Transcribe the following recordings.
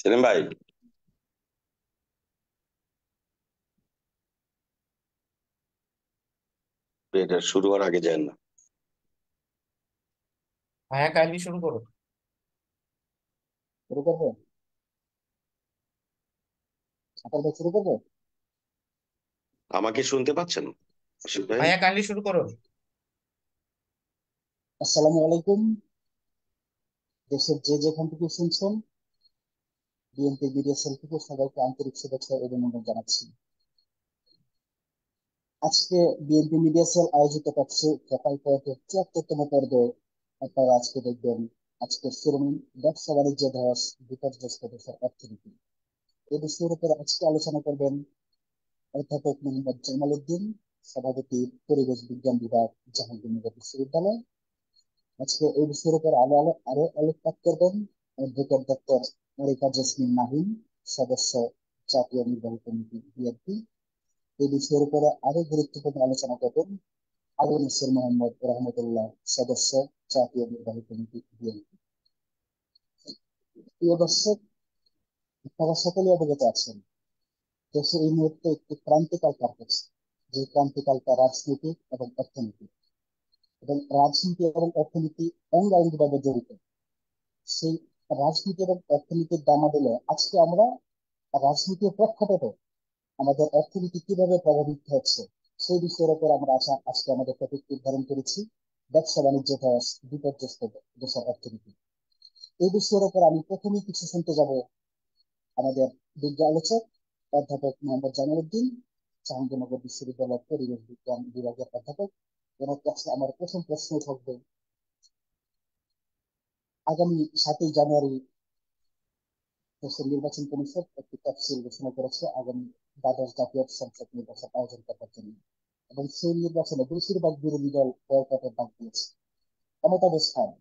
সেলিম ভাই, এটা শুরু হওয়ার আগে যায় না। হ্যাঁ, কাইন্ডলি শুরু করো। শুরু করবো। সকাল থেকে শুরু করবো। আমাকে শুনতে পাচ্ছেন আশিক ভাই? ভাইয়া, কাইন্ডলি শুরু করো। আসসালামু আলাইকুম। দেশের যে যেখান থেকে শুনছেন, বিএনপি মিডিয়া সেল থেকে সবাইকে আন্তরিক শুভেচ্ছা ও অভিনন্দন জানাচ্ছি। আজকে বিএনপি মিডিয়া সেল আয়োজিত করছে সকাল পর্বের ৭৪তম পর্বে। আপনারা আজকে দেখবেন আজকের শিরোনাম ব্যবসা বাণিজ্য ধস, বিপর্যস্ত দেশের অর্থনীতি। এই বিষয়ের উপর আজকে আলোচনা করবেন অধ্যাপক মোহাম্মদ জামাল উদ্দিন, সভাপতি, পরিবেশ বিজ্ঞান বিভাগ, জাহাঙ্গীরনগর বিশ্ববিদ্যালয়। আজকে এই বিষয়ের উপর আলো আলো আরো আলোকপাত করবেন অ্যাডভোকেট ডক্টর মনিকা জেসমিন নাহিন, সদস্য, জাতীয় নির্বাহী কমিটি বিএনপি। এই বিষয়ের উপরে আরো গুরুত্বপূর্ণ আলোচনা করবেন আবু নসর মোহাম্মদ রহমতুল্লাহ, সদস্য, জাতীয় নির্বাহী কমিটি বিএনপি। প্রিয় দর্শক, আপনারা সকলে অবগত আছেন দেশে এই মুহূর্তে একটি ক্রান্তিকাল পার হচ্ছে। যে ক্রান্তিকালটা রাজনীতি এবং অর্থনীতি, এবং রাজনীতি এবং অর্থনীতি অঙ্গাঙ্গিভাবে জড়িত। সেই রাজনীতি এবং অর্থনীতির দামাদলে আজকে আমরা রাজনীতির প্রেক্ষাপটে আমাদের অর্থনীতি কিভাবে প্রভাবিত হচ্ছে সেই বিষয়ের উপর আমরা আজকে আমাদের টপিক নির্ধারণ করেছি, ব্যবসা বাণিজ্য ধস, বিপর্যস্ত দেশের অর্থনীতি। এই বিষয়ের উপর আমি প্রথমেই কিছু শুনতে যাব আমাদের বিজ্ঞ আলোচক অধ্যাপক মোহাম্মদ জামাল উদ্দিন, জাহাঙ্গীরনগর বিশ্ববিদ্যালয়ের পরিবেশ বিজ্ঞান বিভাগের অধ্যাপক। ওনার কাছে আমার প্রথম প্রশ্ন থাকবে, আগামী ৭ই জানুয়ারি দেশের নির্বাচন কমিশন একটি তফসিল ঘোষণা করেছে আগামী দ্বাদশ জাতীয় সংসদ নির্বাচন আয়োজন করার জন্য, এবং সেই নির্বাচনে বেশিরভাগ বিরোধী দল বয়কটের ডাক দিয়েছে। এমতাবস্থায়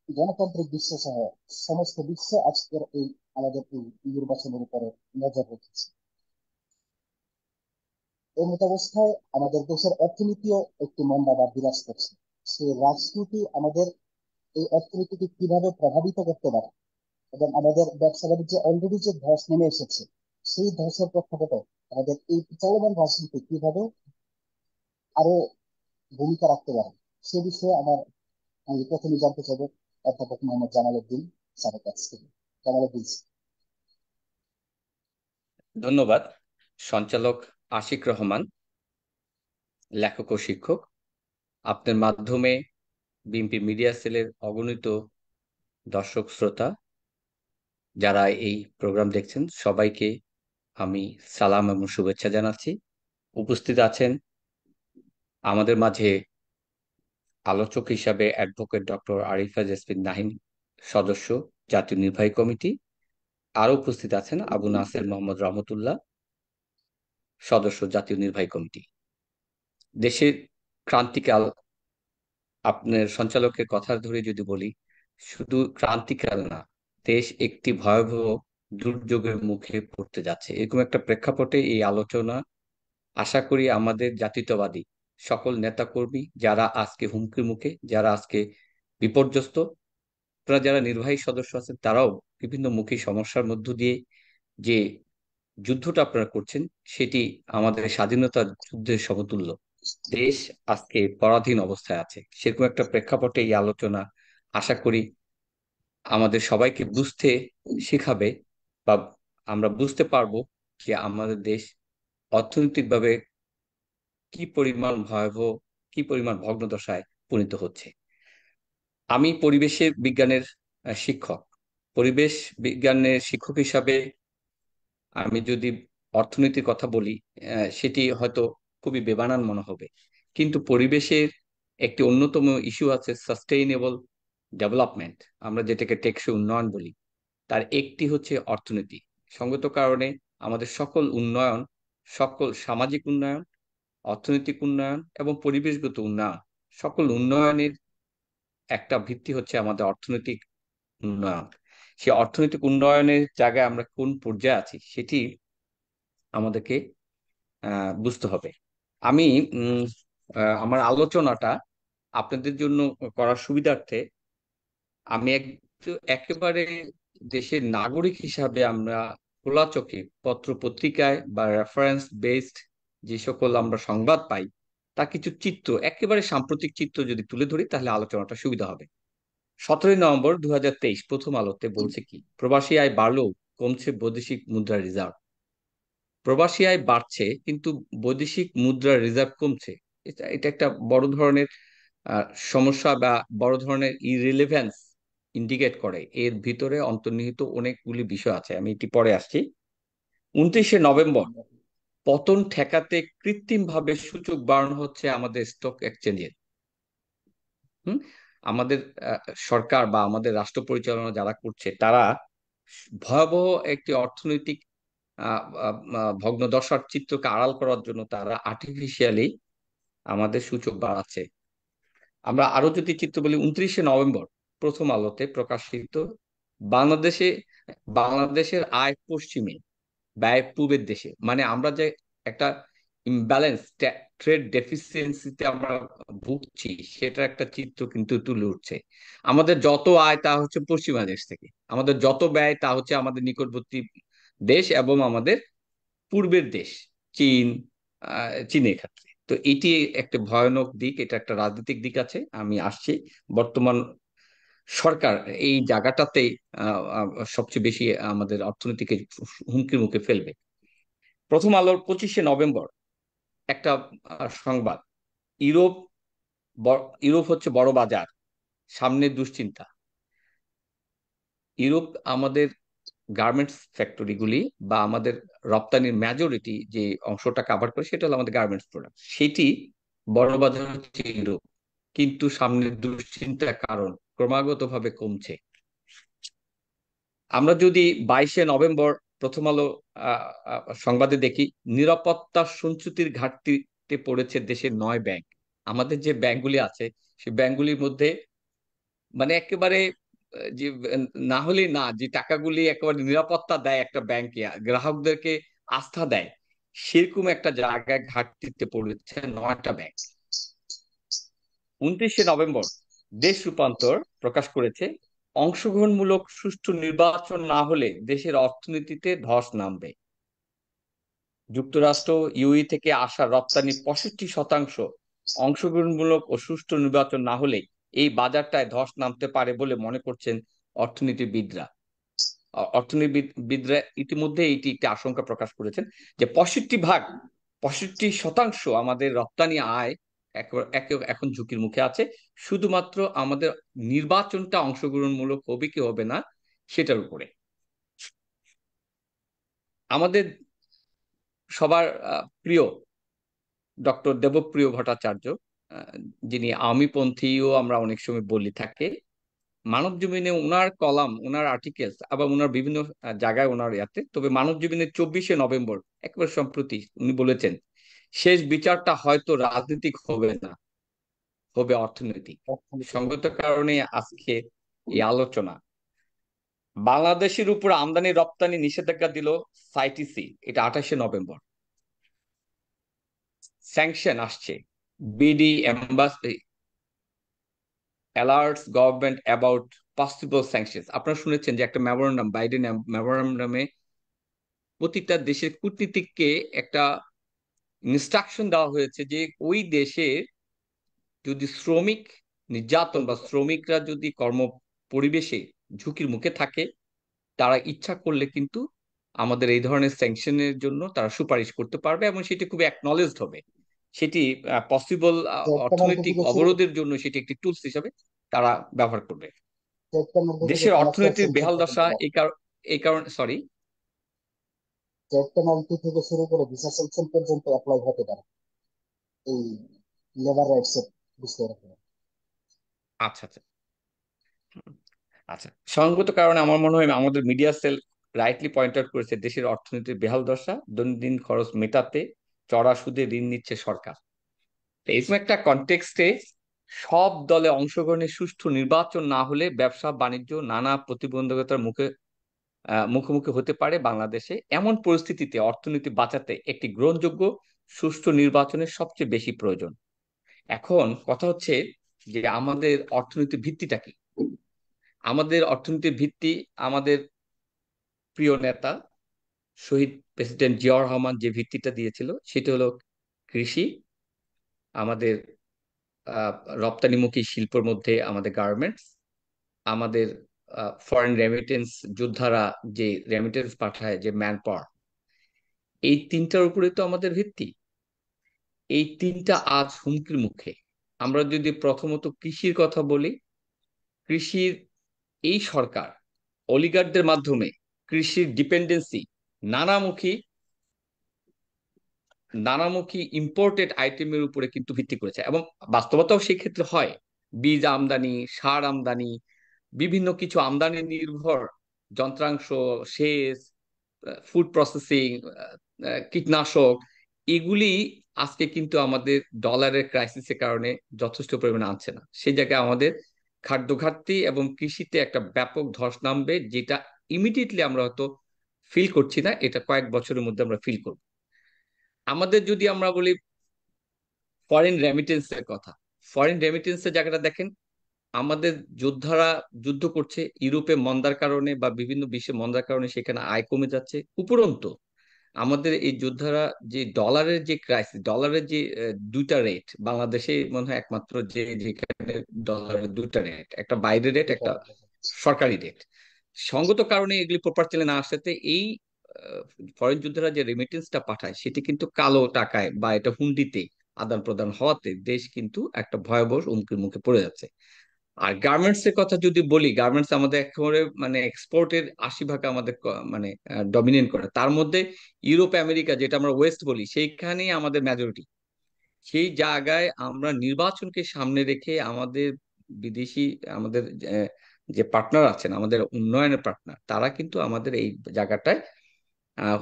গণতান্ত্রিক বিশ্ব সহ সমস্ত বিশ্ব আজকের এই আমাদের এই নির্বাচনের উপরে নজর রেখেছে। এই মতাবস্থায় আমাদের দেশের অর্থনীতিও একটি মন্দাভাব বিরাজ করছে। সেই রাজনীতি আমাদের এই অর্থনীতিকে কিভাবে প্রভাবিত করতে পারে, এবং আমাদের ব্যবসা বাণিজ্যে অলরেডি যে ধস নেমে এসেছে, সেই ধসের প্রেক্ষাপটে আমাদের এই চলমান রাজনীতি কিভাবে আরো ভূমিকা রাখতে পারে সে বিষয়ে আমি প্রথমে জানতে চাইবো অধ্যাপক মোহাম্মদ জামাল উদ্দিন স্যারের কাছ থেকে। জামাল উদ্দিন স্যার। ধন্যবাদ। সঞ্চালক আশিক রহমান, লেখক ও শিক্ষক। আপনার মাধ্যমে বিএনপি মিডিয়া সেলের অগণিত দর্শক শ্রোতা যারা এই প্রোগ্রাম দেখছেন সবাইকে আমি সালাম এবং শুভেচ্ছা জানাচ্ছি। উপস্থিত আছেন আমাদের মাঝে আলোচক হিসাবে advocate doctor Arifa jasmine Nahin, সদস্য, জাতীয় নির্বাহী কমিটি। আরও উপস্থিত আছেন আবু নাসের মোহাম্মদ রহমতুল্লাহ, সদস্য, জাতীয় নির্বাহী কমিটি। দেশের ক্রান্তিকাল, আপনার সঞ্চালকের কথা ধরে যদি বলি, শুধু ক্রান্তিকাল না, দেশ একটি ভয়াবহ দুর্যোগের মুখে পড়তে যাচ্ছে, এরকম একটা প্রেক্ষাপটে এই আলোচনা। আশা করি আমাদের জাতীয়তাবাদী সকল নেতাকর্মী যারা আজকে হুমকির মুখে, যারা আজকে বিপর্যস্ত, আপনারা যারা নির্বাহী সদস্য আছেন তারাও বিভিন্ন মুখী সমস্যার মধ্য দিয়ে যে যুদ্ধটা আপনারা করছেন সেটি আমাদের স্বাধীনতা যুদ্ধের সমতুল্য। দেশ আজকে পরাধীন অবস্থায় আছে, সেরকম একটা প্রেক্ষাপটে এই আলোচনা আশা করি আমাদের সবাইকে বুঝতে শিখাবে, বা আমরা বুঝতে পারবো যে আমাদের দেশ অর্থনৈতিকভাবে কি পরিমাণ ভয়াবহ, কি পরিমাণ ভগ্নদশায় পরিণত হচ্ছে। আমি পরিবেশের বিজ্ঞানের শিক্ষক। পরিবেশ বিজ্ঞানের শিক্ষক হিসাবে আমি যদি অর্থনীতির কথা বলি, সেটি হয়তো খুবই বেবানান মনে হবে, কিন্তু পরিবেশের একটি অন্যতম ইস্যু আছে সাস্টেইনেবল ডেভেলপমেন্ট, আমরা যেটাকে টেকসই উন্নয়ন বলি। তার একটি হচ্ছে অর্থনীতি। সঙ্গত কারণে আমাদের সকল উন্নয়ন, সকল সামাজিক উন্নয়ন, অর্থনৈতিক উন্নয়ন এবং পরিবেশগত উন্নয়ন, সকল উন্নয়নের একটা ভিত্তি হচ্ছে আমাদের অর্থনৈতিক উন্নয়ন। সেই অর্থনৈতিক উন্নয়নের জায়গায় আমরা কোন পর্যায়ে আছি সেটি আমাদেরকে বুঝতে হবে। আমি আমার আলোচনাটা আপনাদের জন্য করার সুবিধার্থে আমি একেবারে দেশের নাগরিক হিসাবে আমরা খোলা চোখে পত্র পত্রিকায় বা রেফারেন্স বেসড যে সকল আমরা সংবাদ পাই তা কিছু চিত্র, একেবারে সাম্প্রতিক চিত্র যদি তুলে ধরি তাহলে আলোচনাটা সুবিধা হবে। 17 নভেম্বর 2023 প্রথম আলোতে বলছে কি, প্রবাসী আয় বাড়লেও কমছে বৈদেশিক মুদ্রা রিজার্ভ। প্রবাসী আয় বাড়ছে কিন্তু বৈদেশিক মুদ্রা রিজার্ভ কমছে। এটা এটা একটা বড় ধরনের সমস্যা বা বড় ধরনের ইরিলেভেন্স ইন্ডিকেট করে। এর ভিতরে অন্তর্নিহিত অনেকগুলি বিষয় আছে, আমি এটি পরে আসছি। 29 নভেম্বর পতন ঠেকাতে কৃত্রিম ভাবে সূচক বাড়ানো হচ্ছে আমাদের স্টক এক্সচেঞ্জের। হুম আমাদের সরকার বা আমাদের রাষ্ট্র পরিচালনা যারা করছে তারা ভয়াবহ একটি অর্থনৈতিক ভগ্নদশার চিত্রকে আড়াল করার জন্য তারা আর্টিফিশিয়ালি আমাদের সূচক বাড়াচ্ছে। আমরা আরো যদি চিত্র বলি, 29 নভেম্বর প্রথম আলোতে প্রকাশিত, বাংলাদেশে বাংলাদেশের আয় পশ্চিমে, ব্যয় পূবের দেশে। মানে আমরা যে একটা ইমব্যালেন্স ট্রেড ডেফিসিয়েন্সিতে আমরা ভুগছি সেটার একটা চিত্র কিন্তু তুলে উঠছে। আমাদের যত আয় তা হচ্ছে পশ্চিমা দেশ থেকে, আমাদের যত ব্যয় তা হচ্ছে আমাদের নিকটবর্তী দেশ এবং আমাদের পূর্বের দেশ চীন, চীনের ক্ষেত্রে। তো এটি একটা ভয়ানক দিক, এটা একটা রাজনৈতিক দিক আছে, আমি আসছি। বর্তমান সরকার এই জায়গাটাতে সবচেয়ে বেশি আমাদের অর্থনীতিকে হুমকির মুখে ফেলবে। প্রথম আলোর 25 নভেম্বর একটা সংবাদ, ইউরোপ ইউরোপ হচ্ছে বড় বাজার, সামনে দুশ্চিন্তা। ইউরোপ আমাদের গার্মেন্টস ফ্যাক্টরিগুলি বা আমাদের রপ্তানির মেজরিটি যে অংশটা কাভার করে সেটা হলো আমাদের গার্মেন্টস প্রোডাক্ট, সেটি বড় বাজার হচ্ছে ইউরোপ, কিন্তু সামনে দুশ্চিন্তার কারণ ক্রমাগতভাবে কমছে। আমরা যদি 22 নভেম্বর প্রথম আলো সংবাদে দেখি, নিরাপত্তা সঞ্চুতির ঘাটতিতে পড়েছে দেশের 9 ব্যাংক। আমাদের যে ব্যাংকগুলি আছে সেই ব্যাংকগুলির মধ্যে মানে একেবারে যে না হলে না, যে টাকাগুলি একেবারে নিরাপত্তা দেয় একটা ব্যাংকে, গ্রাহকদেরকে আস্থা দেয়, সেরকম একটা জায়গায় ঘাটতিতে পড়েছে 9টা ব্যাংক। 29 নভেম্বর দেশ রূপান্তর প্রকাশ করেছে, অংশগ্রহণমূলক সুষ্ঠু নির্বাচন না হলে দেশের অর্থনীতিতে ধস নামবে। যুক্তরাষ্ট্র ইউই থেকে আসা রপ্তানি 65% অংশগ্রহণমূলক ও সুষ্ঠু নির্বাচন না হলে এই বাজারটায় ধস নামতে পারে বলে মনে করছেন অর্থনীতিবিদরা। অর্থনীতিবিদরা ইতিমধ্যে এটি একটি আশঙ্কা প্রকাশ করেছেন যে 65% আমাদের রপ্তানি আয় এখন ঝুঁকির মুখে আছে। শুধুমাত্র আমাদের নির্বাচনটা অংশগ্রহণমূলক হবে কি হবে না সেটার উপরে। আমাদের সবার প্রিয় ডক্টর দেবপ্রিয় ভট্টাচার্য, আহ, যিনি আওয়ামীপন্থীও আমরা অনেক সময় বলি থাকে, মানব জীবনে ওনার কলাম, ওনার আর্টিকেলস, আবার ওনার বিভিন্ন জায়গায় ওনার ইয়াতে, তবে মানব জীবনের 24 নভেম্বর একেবারে সম্প্রতি উনি বলেছেন, শেষ বিচারটা হয়তো রাজনৈতিক হবে না, হবে অর্থনৈতিক। অর্থনীতি হবে। সঙ্গত কারণে আজকে এই আলোচনা। বাংলাদেশের উপর আমদানি রপ্তানি নিষেধাজ্ঞা দিল সাইটিসি, এটা 28 নভেম্বর। স্যাংশন আসছে, BD embassy alerts government about possible sanctions. আপনারা শুনেছেন যে একটা মেমোরান্ডাম, বাইডেন মেমোরান্ডামে প্রতিটা দেশের কূটনীতিককে একটা ইনস্ট্রাকশন দেওয়া হয়েছে যে ওই দেশে যদি শ্রমিক নির্যাতন বা শ্রমিকরা যদি কর্ম পরিবেশে ঝুঁকির মুখে থাকে, তারা ইচ্ছা করলে কিন্তু আমাদের এই ধরনের স্যাংশনের জন্য তারা সুপারিশ করতে পারবে এবং সেটি খুব অ্যাকনলেজড হবে। সেটি পসিবল ট্রেড পেনাল্টি অর্থনৈতিক থেকে শুরু অবরোধের জন্য সেটি একটি টুলস হিসাবে তারা ব্যবহার করবে। ট্রেড পেনাল্টি থেকে দেশের কমার্শিয়াল অর্থনীতির স্যাংশন বেহাল পর্যন্ত দশা পাবে। এই কারণে সরি। ট্রেড পেনাল্টি থেকে শুরু করে ভিসা স্যাংশন পর্যন্ত অ্যাপ্লাই হতে পারে এই লেবার রাইটস এর বিষয়ের উপরে। আচ্ছা আচ্ছা আচ্ছা, সঙ্গত কারণে আমার মনে হয় আমাদের media cell rightly point out করেছে দেশের অর্থনীতির বেহাল দশা, দৈনন্দিন খরচ মেটাতে চড়া সুদে ঋণ নিচ্ছে সরকার। তো এরকম একটা কনটেক্সটে সব দলে অংশগ্রহণের সুষ্ঠু নির্বাচন না হলে ব্যবসা বাণিজ্য নানা প্রতিবন্ধকতার মুখোমুখি হতে পারে বাংলাদেশে। এমন পরিস্থিতিতে অর্থনীতি বাঁচাতে একটি গ্রহণযোগ্য সুষ্ঠু নির্বাচনের সবচেয়ে বেশি প্রয়োজন। এখন কথা হচ্ছে যে আমাদের অর্থনীতির ভিত্তিটা কি? আমাদের অর্থনীতির ভিত্তি আমাদের প্রিয় নেতা শহীদ প্রেসিডেন্ট জিয়াউর রহমান যে ভিত্তিটা দিয়েছিল সেটা হলো কৃষি, আমাদের আহ, রপ্তানিমুখী শিল্পের মধ্যে আমাদের গার্মেন্টস, আমাদের ফরেন রেমিটেন্স, যোদ্ধারা যে রেমিটেন্স পাঠায়, যে ম্যান পাওয়ার, এই তিনটার উপরে তো আমাদের ভিত্তি। এই তিনটা আজ হুমকির মুখে। আমরা যদি প্রথমত কৃষির কথা বলি, কৃষির এই সরকার অলিগারদের মাধ্যমে কৃষির ডিপেন্ডেন্সি নানামুখী নানামুখী ইম্পোর্টেড আইটেমের উপরে কিন্তু ভিত্তি করেছে, এবং বাস্তবতাও সেই ক্ষেত্রে হয়। বীজ আমদানি, সার আমদানি, বিভিন্ন কিছু আমদানি নির্ভর যন্ত্রাংশ, সেচ, ফুড প্রসেসিং, কীটনাশক, এগুলি আজকে কিন্তু আমাদের ডলারের ক্রাইসিসের কারণে যথেষ্ট পরিমাণে আনছে না। সেই জায়গায় আমাদের খাদ্য ঘাটতি এবং কৃষিতে একটা ব্যাপক ধস নামবে, যেটা ইমিডিয়েটলি আমরা হয়তো ফিল করছি না, এটা কয়েক বছরের মধ্যে আমরা ফিল করব। আমাদের যদি আমরা বলি ফরেন রেমিটেন্সের কথা, ফরেন রেমিটেন্সের জায়গাটা দেখেন। আমাদের যোদ্ধারা যুদ্ধ করছে ইউরোপে মন্দার কারণে বা বিভিন্ন বিশ্বে মন্দার কারণে, সেখানে আয় কমে যাচ্ছে। উপরন্তু আমাদের এই যোদ্ধারা যে ডলারের যে ক্রাইসিস, ডলারের যে দুইটা রেট, বাংলাদেশে মনে হয় একমাত্র যে যেখানে ডলারের দুইটা রেট, একটা বাইরের রেট, এটা একটা সরকারি রেট। সঙ্গত কারণে এগুলি প্রপার চেলে না আসাতে এই ফরেন যোদ্ধারা যে রেমিটেন্সটা পাঠায় সেটি কিন্তু কালো টাকায় বা এটা হুন্ডিতে আদান প্রদান হওয়াতে দেশ কিন্তু একটা ভয়াবহ হুমকির মুখে পড়ে যাচ্ছে। আর গার্মেন্টস এর কথা যদি বলি, গার্মেন্টস আমাদের একেবারে মানে এক্সপোর্টের 80% আমাদের মানে ডমিনেট করে। তার মধ্যে ইউরোপ আমেরিকা, যেটা আমরা ওয়েস্ট বলি, সেইখানেই আমাদের মেজরিটি। সেই জায়গায় আমরা নির্বাচনকে সামনে রেখে আমাদের বিদেশি, আমাদের যে পার্টনার আছেন, আমাদের উন্নয়নের পার্টনার, তারা কিন্তু আমাদের এই জায়গাটায়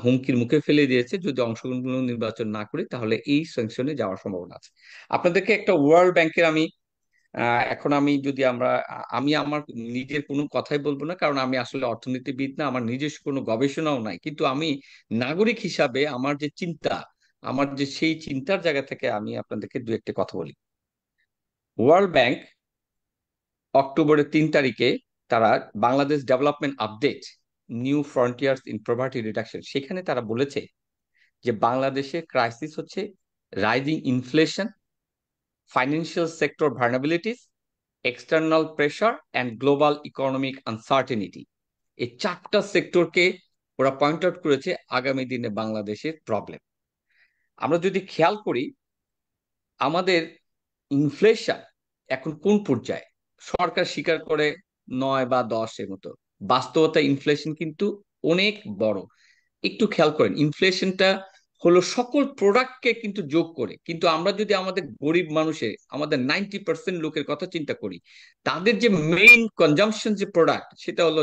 হুমকির মুখে ফেলে দিয়েছে। যদি অংশগ্রহণ নির্বাচন না করি তাহলে এই স্যাংশনে যাওয়ার সম্ভাবনা আছে। আপনাদেরকে একটা ওয়ার্ল্ড ব্যাংকের আমি এখন আমি যদি আমরা আমি আমার নিজের কোনো কথাই বলবো না, কারণ আমি আসলে অর্থনীতিবিদ না, আমার নিজস্ব কোনো গবেষণাও নাই, কিন্তু আমি নাগরিক হিসাবে আমার যে চিন্তা, আমার যে সেই চিন্তার জায়গা থেকে আমি আপনাদেরকে দু একটা কথা বলি। ওয়ার্ল্ড ব্যাংক অক্টোবরের 3 তারিখে তারা Bangladesh development update, new frontiers in poverty reduction, সেখানে তারা বলেছে যে বাংলাদেশের ক্রাইসিস হচ্ছে rising inflation, financial sector vulnerabilities, external pressure and global economic uncertainty. এই চারটা সেক্টরকে ওরা পয়েন্ট আউট করেছে আগামী দিনে বাংলাদেশের প্রবলেম। আমরা যদি খেয়াল করি, আমাদের ইনফ্লেশন এখন কোন পর্যায়ে, সরকার স্বীকার করে 9 বা 10 এর মতো, বাস্তবতা ইনফ্লেশন কিন্তু অনেক বড়। একটু খেয়াল করেন, ইনফ্লেশনটা হলো সকল প্রোডাক্টকে কিন্তু যোগ করে। কিন্তু আমরা যদি আমাদের গরিব মানুষের, আমাদের 90% লোকের কথা চিন্তা করি, তাদের যে মেইন কনজাম্পশন যে প্রোডাক্ট, সেটা হলো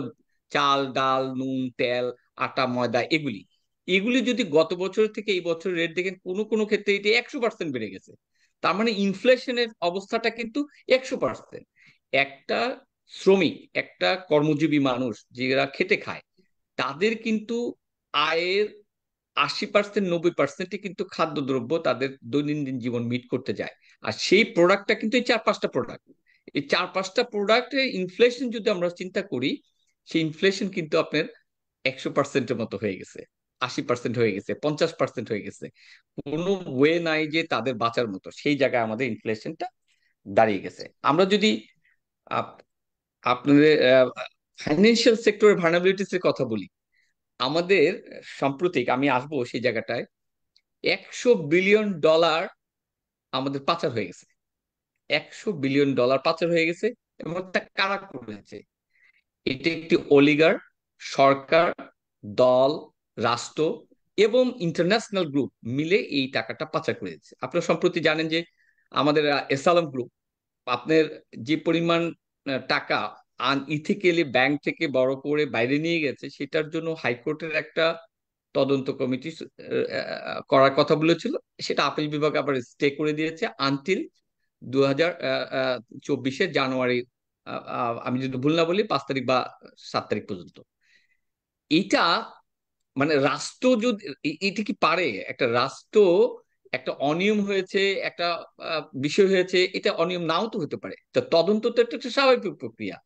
চাল, ডাল, নুন, তেল, আটা, ময়দা, এগুলি। এগুলি যদি গত বছর থেকে এই বছর রেট দেখেন, কোনো কোনো ক্ষেত্রে এটি 100% বেড়ে গেছে। তার মানে ইনফ্লেশনের অবস্থাটা কিন্তু 100%। একটা শ্রমিক, একটা কর্মজীবী মানুষ যারা খেটে খায়, তাদের কিন্তু আয়ের 80% 90%ই কিন্তু খাদ্যদ্রব্য তাদের দৈনন্দিন জীবন মিট করতে যায়। আর সেই প্রোডাক্টটা কিন্তু এই 4-5টা প্রোডাক্ট। এই 4-5টা প্রোডাক্টের ইনফ্লেশন যদি আমরা চিন্তা করি, সেই ইনফ্লেশন কিন্তু আপনার 100%-এর মতো হয়ে গেছে, 80% হয়ে গেছে, 50% হয়ে গেছে। কোনো ওয়ে নাই যে তাদের বাঁচার মতো। সেই জায়গায় আমাদের ইনফ্লেশনটা দাঁড়িয়ে গেছে। আমরা যদি আপ- আপনাদের ফাইন্যান্সিয়াল সেক্টরের ভার্নাবিলিটিস এর কথা বলি, আমাদের সাম্প্রতিক, আমি আসবো সেই জায়গাটায়, $100 বিলিয়ন আমাদের পাচার হয়ে গেছে। $100 বিলিয়ন পাচার হয়ে গেছে। এবং তা কারা করেছে? এটি একটি অলিগার, সরকার, দল, রাষ্ট্র এবং ইন্টারন্যাশনাল গ্রুপ মিলে এই টাকাটা পাচার করে দিচ্ছে। আপনারা সম্প্রতি জানেন যে আমাদের এসালাম গ্রুপ, আপনার যে পরিমাণ টাকা আনইথিক্যালি ব্যাংক থেকে বড় করে বাইরে নিয়ে গেছে, সেটার জন্য হাইকোর্টের একটা তদন্ত কমিটি করার কথা বলেছিল। সেটা আপিল বিভাগ আবার স্টে করে দিয়েছে আনটিল 2024 জানুয়ারি, আমি যদি ভুল না বলি 5 তারিখ বা 7 তারিখ পর্যন্ত। এটা মানে রাষ্ট্র যদি এটা কি পারে, একটা রাষ্ট্র, একটা অনিয়ম হয়েছে, একটা বিষয় হয়েছে, এটা অনিয়ম নাও তো হতে পারে, তো তদন্ত তো একটা একটা স্বাভাবিক প্রক্রিয়া।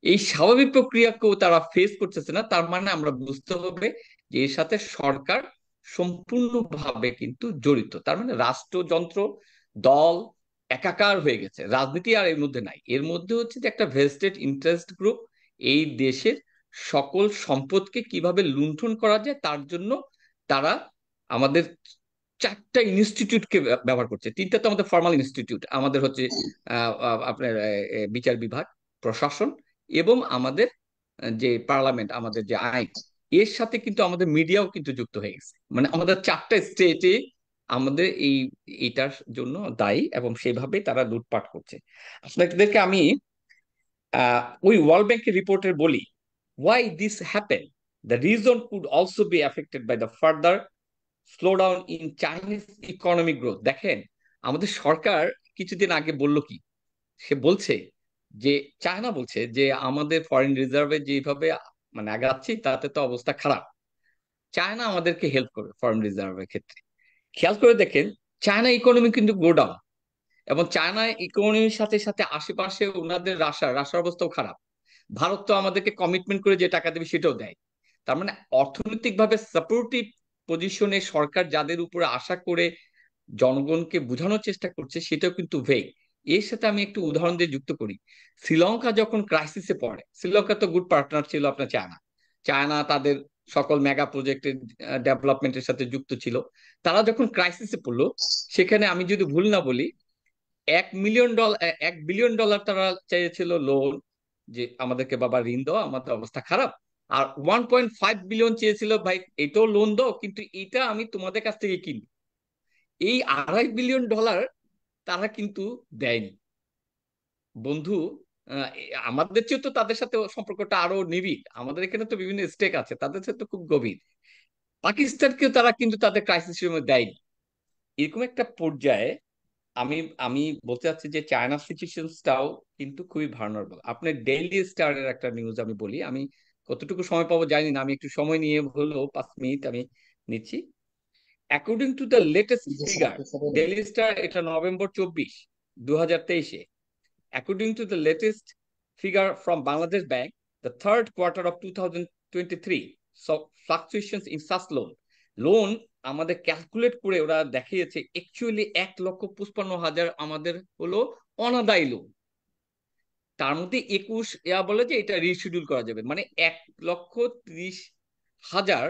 এই স্বাভাবিক প্রক্রিয়াকেও তারা ফেস করতেছে না, তার মানে আমরা বুঝতে হবে যে এর সাথে সরকার সম্পূর্ণভাবে কিন্তু জড়িত। তার মানে রাষ্ট্রযন্ত্র, দল একাকার হয়ে গেছে, রাজনীতি আর এর মধ্যে নাই। এর মধ্যে হচ্ছে যে একটা ভেস্টেড ইন্টারেস্ট গ্রুপ এই দেশের সকল সম্পদকে কিভাবে লুণ্ঠন করা যায় তার জন্য তারা আমাদের 4টা ইনস্টিটিউটকে ব্যবহার করছে। 3টা তো আমাদের ফর্মাল ইনস্টিটিউট, আমাদের হচ্ছে আপনার বিচার বিভাগ, প্রশাসন এবং আমাদের যে পার্লামেন্ট, আমাদের যে আইন, এর সাথে কিন্তু আমাদের মিডিয়াও কিন্তু যুক্ত হয়ে গেছে। মানে আমাদের 4টা স্টেটে আমাদের এটার জন্য দায়ী এবং সেভাবেই তারা লুটপাট করছে। আপনাদেরকে আমি ওই ওয়ার্ল্ড ব্যাংকের রিপোর্টের বলি, why this happened, the reason could also be affected by the further slowdown in Chinese economic growth। দেখেন, আমাদের সরকার কিছুদিন আগে বলল কি, সে বলছে যে, চায়না বলছে যে আমাদের ফরেন রিজার্ভে যেভাবে মানে আগাচ্ছি তাতে তো অবস্থা খারাপ, চায়না আমাদেরকে হেল্প করবে ফরেন রিজার্ভের ক্ষেত্রে। খেয়াল করে দেখেন, চায়না ইকোনমি কিন্তু গো ডাউন, এবং চায়না ইকোনমির সাথে সাথে আশেপাশে ওনাদের রাশার অবস্থাও খারাপ। ভারত তো আমাদেরকে কমিটমেন্ট করে যে টাকা দেবে সেটাও দেয়। তার মানে অর্থনৈতিকভাবে সাপোর্টিভ পজিশনে সরকার যাদের উপরে আশা করে জনগণকে বোঝানোর চেষ্টা করছে সেটাও কিন্তু ভেগ। এর সাথে আমি একটু উদাহরণ দিয়ে যুক্ত করি। শ্রীলঙ্কা যখন ক্রাইসিসে পড়ে, শ্রীলঙ্কা তো গুড পার্টনার ছিল আপনার চায়না, চায়না তাদের সকল মেগা প্রজেক্টের ডেভেলপমেন্টের সাথে যুক্ত ছিল। তারা যখন ক্রাইসিসে পড়লো, সেখানে আমি যদি ভুল না বলি, $1 মিলিয়ন, $1 বিলিয়ন তারা চেয়েছিল লোন, যে আমাদেরকে বাবা ঋণ দাও, আমাদের অবস্থা খারাপ। আর 1.5 বিলিয়ন চেয়েছিল, ভাই এটাও লোন দাও, কিন্তু এটা আমি তোমাদের কাছ থেকে কিনবো। এই $2.5 বিলিয়ন তারা কিন্তু দেয়নি। বন্ধু, আমাদের চেয়ে তো তাদের সাথে সম্পর্কটা আরো নিবিড়, আমাদের এখানে তো বিভিন্ন স্টেক আছে, তাদের সাথে তো খুব গভীর। পাকিস্তানকে তারা কিন্তু তাদের ক্রাইসিসের সময় দেয়নি। এরকম একটা পর্যায়ে আমি আমি বলতে চাচ্ছি যে চায়না সিচুয়েশনটাও কিন্তু খুবই ভার্নারেবল। আপনার ডেইলি স্টারের একটা নিউজ আমি বলি, আমি কতটুকু সময় পাবো জানি না, আমি একটু সময় নিয়ে হলেও 5 মিনিট আমি নিচ্ছি। অ্যাকর্ডিং টু দ্য লেটেস্ট যে স্যার ফিগার, আপনি স্যার বলেন। ডেইলি স্টার, এটা November 24, 2023, according to the latest figure from Bangladesh Bank, the third quarter of 2023 saw fluctuations in such loan আমাদের ক্যালকুলেট করে ওরা দেখিয়েছে অ্যাকচুয়ালি 1,55,000 আমাদের হলো অনাদায়ী লোন। তার মধ্যে 21 বলে যে এটা রিশিডিউল করা যাবে, মানে 1,30,000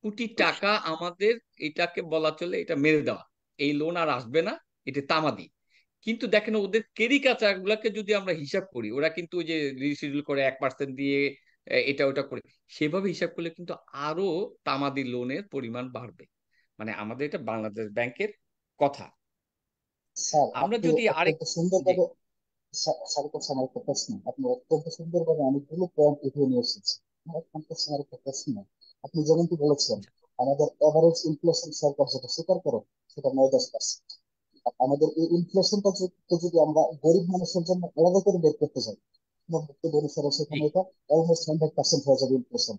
কোটি টাকা আমাদের, এটাকে বলা চলে এটা মেরে দেওয়া, এই লোন আর আসবে না, এটা তামাদি। কিন্তু দেখেন ওদের কেরিকাচার গুলাকে যদি আমরা হিসাব করি, ওরা কিন্তু ওই যে রিশিডিউল করে 1% দিয়ে এটা ওটা করে, সেভাবে হিসাব করলে কিন্তু আরো তামাদি লোনের পরিমাণ বাড়বে। মানে আমাদের এটা বাংলাদেশ ব্যাংকের কথা। স্যার আমরা আপনি যদি আরেক, অত্যন্ত জি, সুন্দরভাবে, স্যার কাছে আমার একটা প্রশ্ন, আপনি অত্যন্ত সুন্দরভাবে অনেকগুলো পয়েন্ট উঠিয়ে নিয়ে এসেছেন। আমার কাছে আমার একটা প্রশ্ন, আপনি যেমনটি বলেছেন আমাদের এভারেজ ইনফ্লেশন সরকার যেটা স্বীকার করে সেটা 9-10%। আমাদের এই ইনফ্লেশনটা যদি আমরা গরিব মানুষের জন্য আলাদা করে বের করতে যাই, আমার বক্তব্য অনুসারে জি, সেখানে এটা অলমোস্ট 100% হয়ে যাবে ইনফ্লেশন।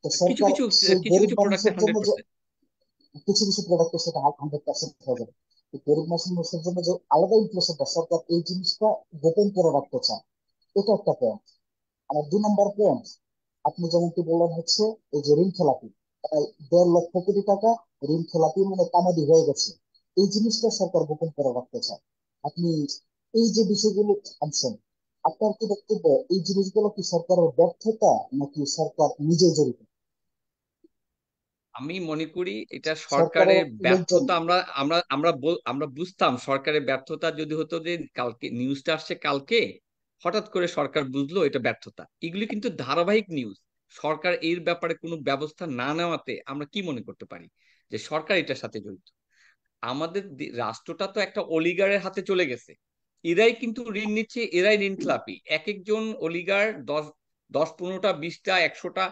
তো কিছু সরকার কিছু সেই কিছু গরিব কিছু প্রোডাক্টে মানুষের জন্য হান্ড্রেড যে পার্সেন্ট কিছু কিছু প্রোডাক্টে সেটা 100% হয়ে যাবে, তো গরিব মানুষের জন্য যে আলাদা ইনফ্লেশনটা সরকার এই জিনিসটা গোপন করে রাখতে চায়, এটা একটা পয়েন্ট। আমার 2 নম্বর পয়েন্ট, আপনি যেমনটি বললেন হচ্ছে এই যে ঋণ খেলাপি, প্রায় 1.5 লক্ষ কোটি টাকা ঋণ খেলাপি মানে কামাদি হয়ে গেছে, এই জিনিসটা সরকার গোপন করে রাখতে চায়। আপনি এই যে বিষয়গুলো আনছেন, আপনার কি বক্তব্য এই জিনিসগুলো কি সরকারের ব্যর্থতা নাকি সরকার নিজেই জড়িত? আমি মনে করি এটা সরকারের সরকারের লোকজন, ব্যর্থতা। আমরা বুঝতাম সরকারের ব্যর্থতা যদি হতো যে কালকে নিউজটা আসছে, কালকে হঠাৎ করে সরকার বুঝলো এটা ব্যর্থতা। এগুলি কিন্তু ধারাবাহিক নিউজ। সরকার এর ব্যাপারে কোনো ব্যবস্থা না নেওয়াতে আমরা কি মনে করতে পারি যে সরকার এটার সাথে জড়িত? আমাদের রাষ্ট্রটা তো একটা অলিগারের হাতে চলে গেছে, এরাই কিন্তু ঋণ নিচ্ছে, এরাই ঋণ খেলাপি। এক একজন অলিগার 10, 15টা, 20টা, 100টা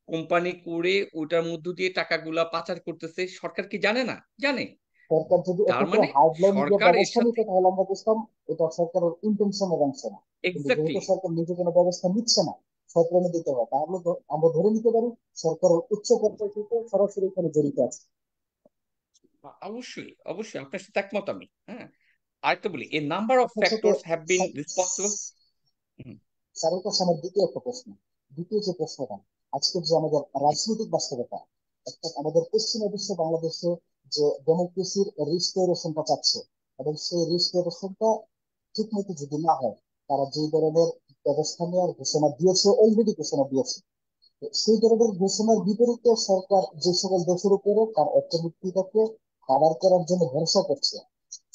কোম্পানি করে ওটার মধ্য দিয়ে টাকাগুলা পাচার করতেছে। সরকার কি জানে না? জানে। সরকার যদি তার এক্ষেত্রে মানে হার্ড লাইন দিয়ে সরকার এর ব্যবস্থা নিত সাথে, তাহলে আমরা বুঝতাম এটা সরকারের ইন্টেনশনের অংশ না। কিন্তু যেহেতু এক্স্যাক্টলি, সরকার নিজে কোনো ব্যবস্থা নিচ্ছে না, সরকারের দিতে হবে, তাহলে আমরা ধরে নিতে পারি সরকারের উচ্চ পর্যায়ে থেকে সরাসরি এখানে জড়িত আছে। অবশ্যই অবশ্যই আপনার সাথে একমত আমি। হ্যাঁ, আরেকটা বলি, এ নাম্বার অফ আপনার সাথে factors have been sir, responsible. স্যারের কাছে আমার দ্বিতীয় একটা প্রশ্ন। দ্বিতীয় যে প্রশ্নটা, আজকের যে আমাদের রাজনৈতিক বাস্তবতা, অর্থাৎ আমাদের পশ্চিমা বিশ্বে বাংলাদেশে যে ডেমোক্রেসির রিস্টোরেশনটা চাচ্ছে, এবং সেই রিস্টোরেশনটা ঠিক মতো যদি না হয়, তারা যে ধরনের ব্যবস্থা নেওয়ার ঘোষণা দিয়েছে, অলরেডি ঘোষণা দিয়েছে, তো সেই ধরনের ঘোষণার বিপরীতে সরকার যে সকল দেশের উপরে তার অর্থনীতিটাকে কাভার করার জন্য ভরসা করছে,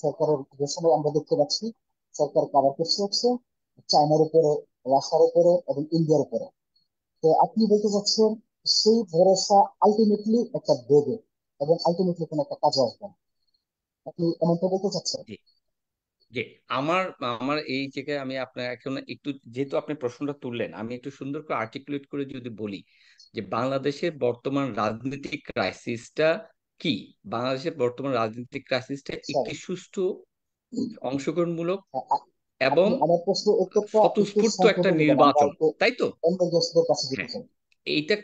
সরকারের ঘোষণায় আমরা দেখতে পাচ্ছি সরকার কাভার করছে হচ্ছে চায়নার উপরে, রাশিয়ার উপরে এবং ইন্ডিয়ার উপরে। তো আপনি বলতে চাচ্ছেন সেই ভরসা আলটিমেটলি একটা দেবে এবং আলটিমেটলি কোনো একটা কাজে আসবে না, আপনি এমনটা বলতে চাচ্ছেন? জি, জি। আমার আমার এই জায়গায় আমি আপনার এখন একটু, যেহেতু আপনি প্রশ্নটা তুললেন, আমি একটু সুন্দর করে আর্টিকুলেট করে যদি বলি যে বাংলাদেশের বর্তমান রাজনৈতিক ক্রাইসিসটা কি। বাংলাদেশের বর্তমান রাজনৈতিক ক্রাইসিসটা স্যার, একটি সুষ্ঠু, অংশগ্রহণমূলক আ- আ- এবং আপনি আমার প্রশ্নের উত্তরটা একটু স্বতঃস্ফূর্ত একটা সংক্ষেপে দিবেন, আমরা নির্বাচন, একটু তাই তো? অন্য গেস্টদের কাছে যেতে হ্যাঁ, চাই। এইটা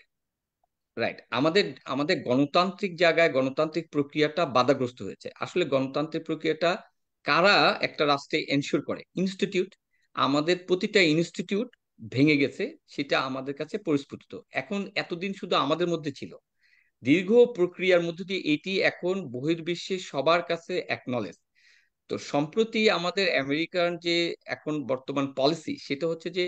রাইট। আমাদের আমাদের গণতান্ত্রিক জায়গায় গণতান্ত্রিক প্রক্রিয়াটা বাধাগ্রস্ত হয়েছে। আসলে গণতান্ত্রিক প্রক্রিয়াটা কারা একটা রাষ্ট্রে এনশিওর করে? ইনস্টিটিউট। আমাদের প্রতিটা ইনস্টিটিউট ভেঙে গেছে, সেটা আমাদের কাছে পরিস্ফুটিত। এখন এতদিন শুধু আমাদের মধ্যে ছিল, দীর্ঘ প্রক্রিয়ার মধ্যে দিয়ে এটি এখন বহির্বিশ্বের সবার কাছে অ্যাকনলেজ। তো সম্প্রতি আমাদের আমেরিকার যে এখন বর্তমান পলিসি, সেটা হচ্ছে যে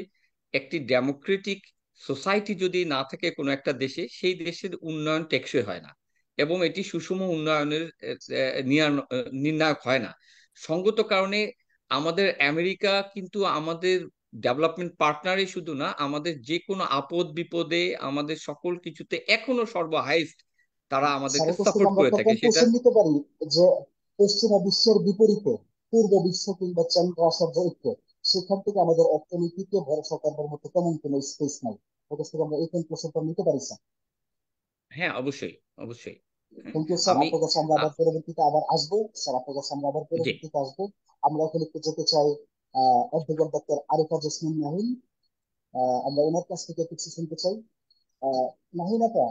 একটি ডেমোক্রেটিক সোসাইটি যদি না থাকে কোনো একটা দেশে, সেই দেশের উন্নয়ন টেকসই হয় না এবং এটি সুষম উন্নয়নের নির্ণায়ক হয় না। সঙ্গত কারণে আমাদের আমেরিকা কিন্তু আমাদের ডেভেলপমেন্ট পার্টনারই শুধু না, আমাদের যে কোনো আপদ বিপদে আমাদের সকল কিছুতে এখনো সর্বহাইস্ট তারা আমাদেরকে স্যারের কাছ থেকে সাপোর্ট আমরা করে একটা থাকে সেটা। কনক্লুশন নিতে পারি যে পশ্চিমা বিশ্বের বিপরীতে পূর্ব বিশ্ব কিংবা চীন রাশিয়ার যে ঐক্য, সেখান থেকে আমাদের অর্থনীতিকে ভরসা করার মতো তেমন কোনো স্পেস নাই। ওর কাছ থেকে আমরা এই কনক্লুশনটা নিতে পারি স্যার। হ্যাঁ, অবশ্যই, অবশ্যই। হ্যাঁ, থ্যাংক ইউ স্যার, আমি আপনার কাছে আমরা আবার পরবর্তীতে আবার আসবো। স্যার, আপনার কাছে আমরা আবার জি, পরবর্তীতে আসবো। আমরা এখন একটু যেতে চাই advocate doctor Arifa jasmine Nahin. আমরা ওনার কাছ থেকে কিছু শুনতে চাই। নাহিন আপা,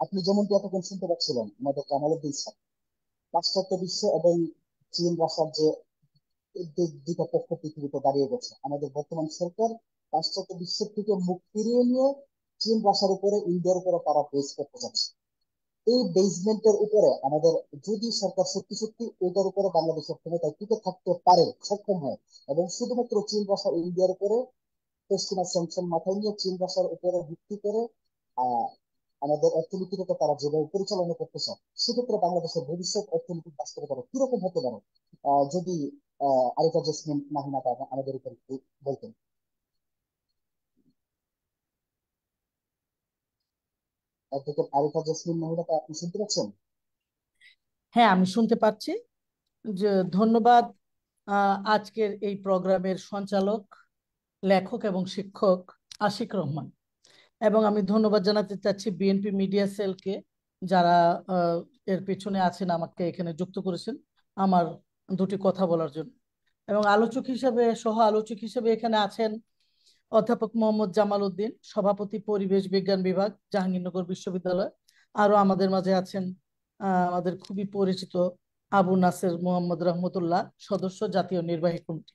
আপনি যেমনটি এতক্ষণ শুনতে পাচ্ছিলেন আমাদের কামালউদ্দিন স্যার, পাশ্চাত্য বিশ্ব এবং চীন রাশিয়ার যে দুইটা পক্ষ পৃথিবীতে দাঁড়িয়ে গেছে, আমাদের বর্তমান সরকার পাশ্চাত্য বিশ্বের থেকে মুখ ফিরিয়ে নিয়ে চীন রাশিয়ার উপরে, ইন্ডিয়ার উপরে তারা বেস করতে যাচ্ছে। এই বেসমেন্টের উপরে আমাদের, যদি সরকার সত্যি সত্যি ওইটার উপরে বাংলাদেশের ক্ষমতায় টিকে থাকতে পারে, সক্ষম হয়, এবং শুধুমাত্র চীন রাশিয়া ইন্ডিয়ার উপরে পশ্চিমা স্যাংশন মাথায় নিয়ে চীন রাশিয়ার উপরে ভিত্তি করে আহ আমাদের অর্থনীতিটাকে তারা যেভাবে পরিচালনা করতে চায়, সেক্ষেত্রে বাংলাদেশের ভবিষ্যৎ অর্থনৈতিক বাস্তবতা কিরকম হতে পারে, যদি আরিফা জেসমিন নাহিনা আমাদের উপর একটু বলতেন। অ্যাডভোকেট আরিফা জেসমিন নাহিনা, আপনি শুনতে পাচ্ছেন? হ্যাঁ, আমি শুনতে পাচ্ছি। যে ধন্যবাদ আজকের এই প্রোগ্রামের সঞ্চালক, লেখক এবং শিক্ষক আশিক রহমান। এবং আমি ধন্যবাদ জানাতে চাচ্ছি বিএনপি মিডিয়া সেলকে, যারা আহ, এর পেছনে আছেন, আমাকে এখানে যুক্ত করেছেন আমার দুটি কথা বলার জন্য। এবং আলোচক হিসেবে, সহ আলোচক হিসেবে এখানে আছেন অধ্যাপক মোহাম্মদ জামাল উদ্দিন, সভাপতি পরিবেশ বিজ্ঞান বিভাগ, জাহাঙ্গীরনগর বিশ্ববিদ্যালয়। আরো আমাদের মাঝে আছেন আমাদের খুবই পরিচিত আবু নাসের মোহাম্মদ রহমতুল্লাহ, সদস্য জাতীয় নির্বাহী কমিটি।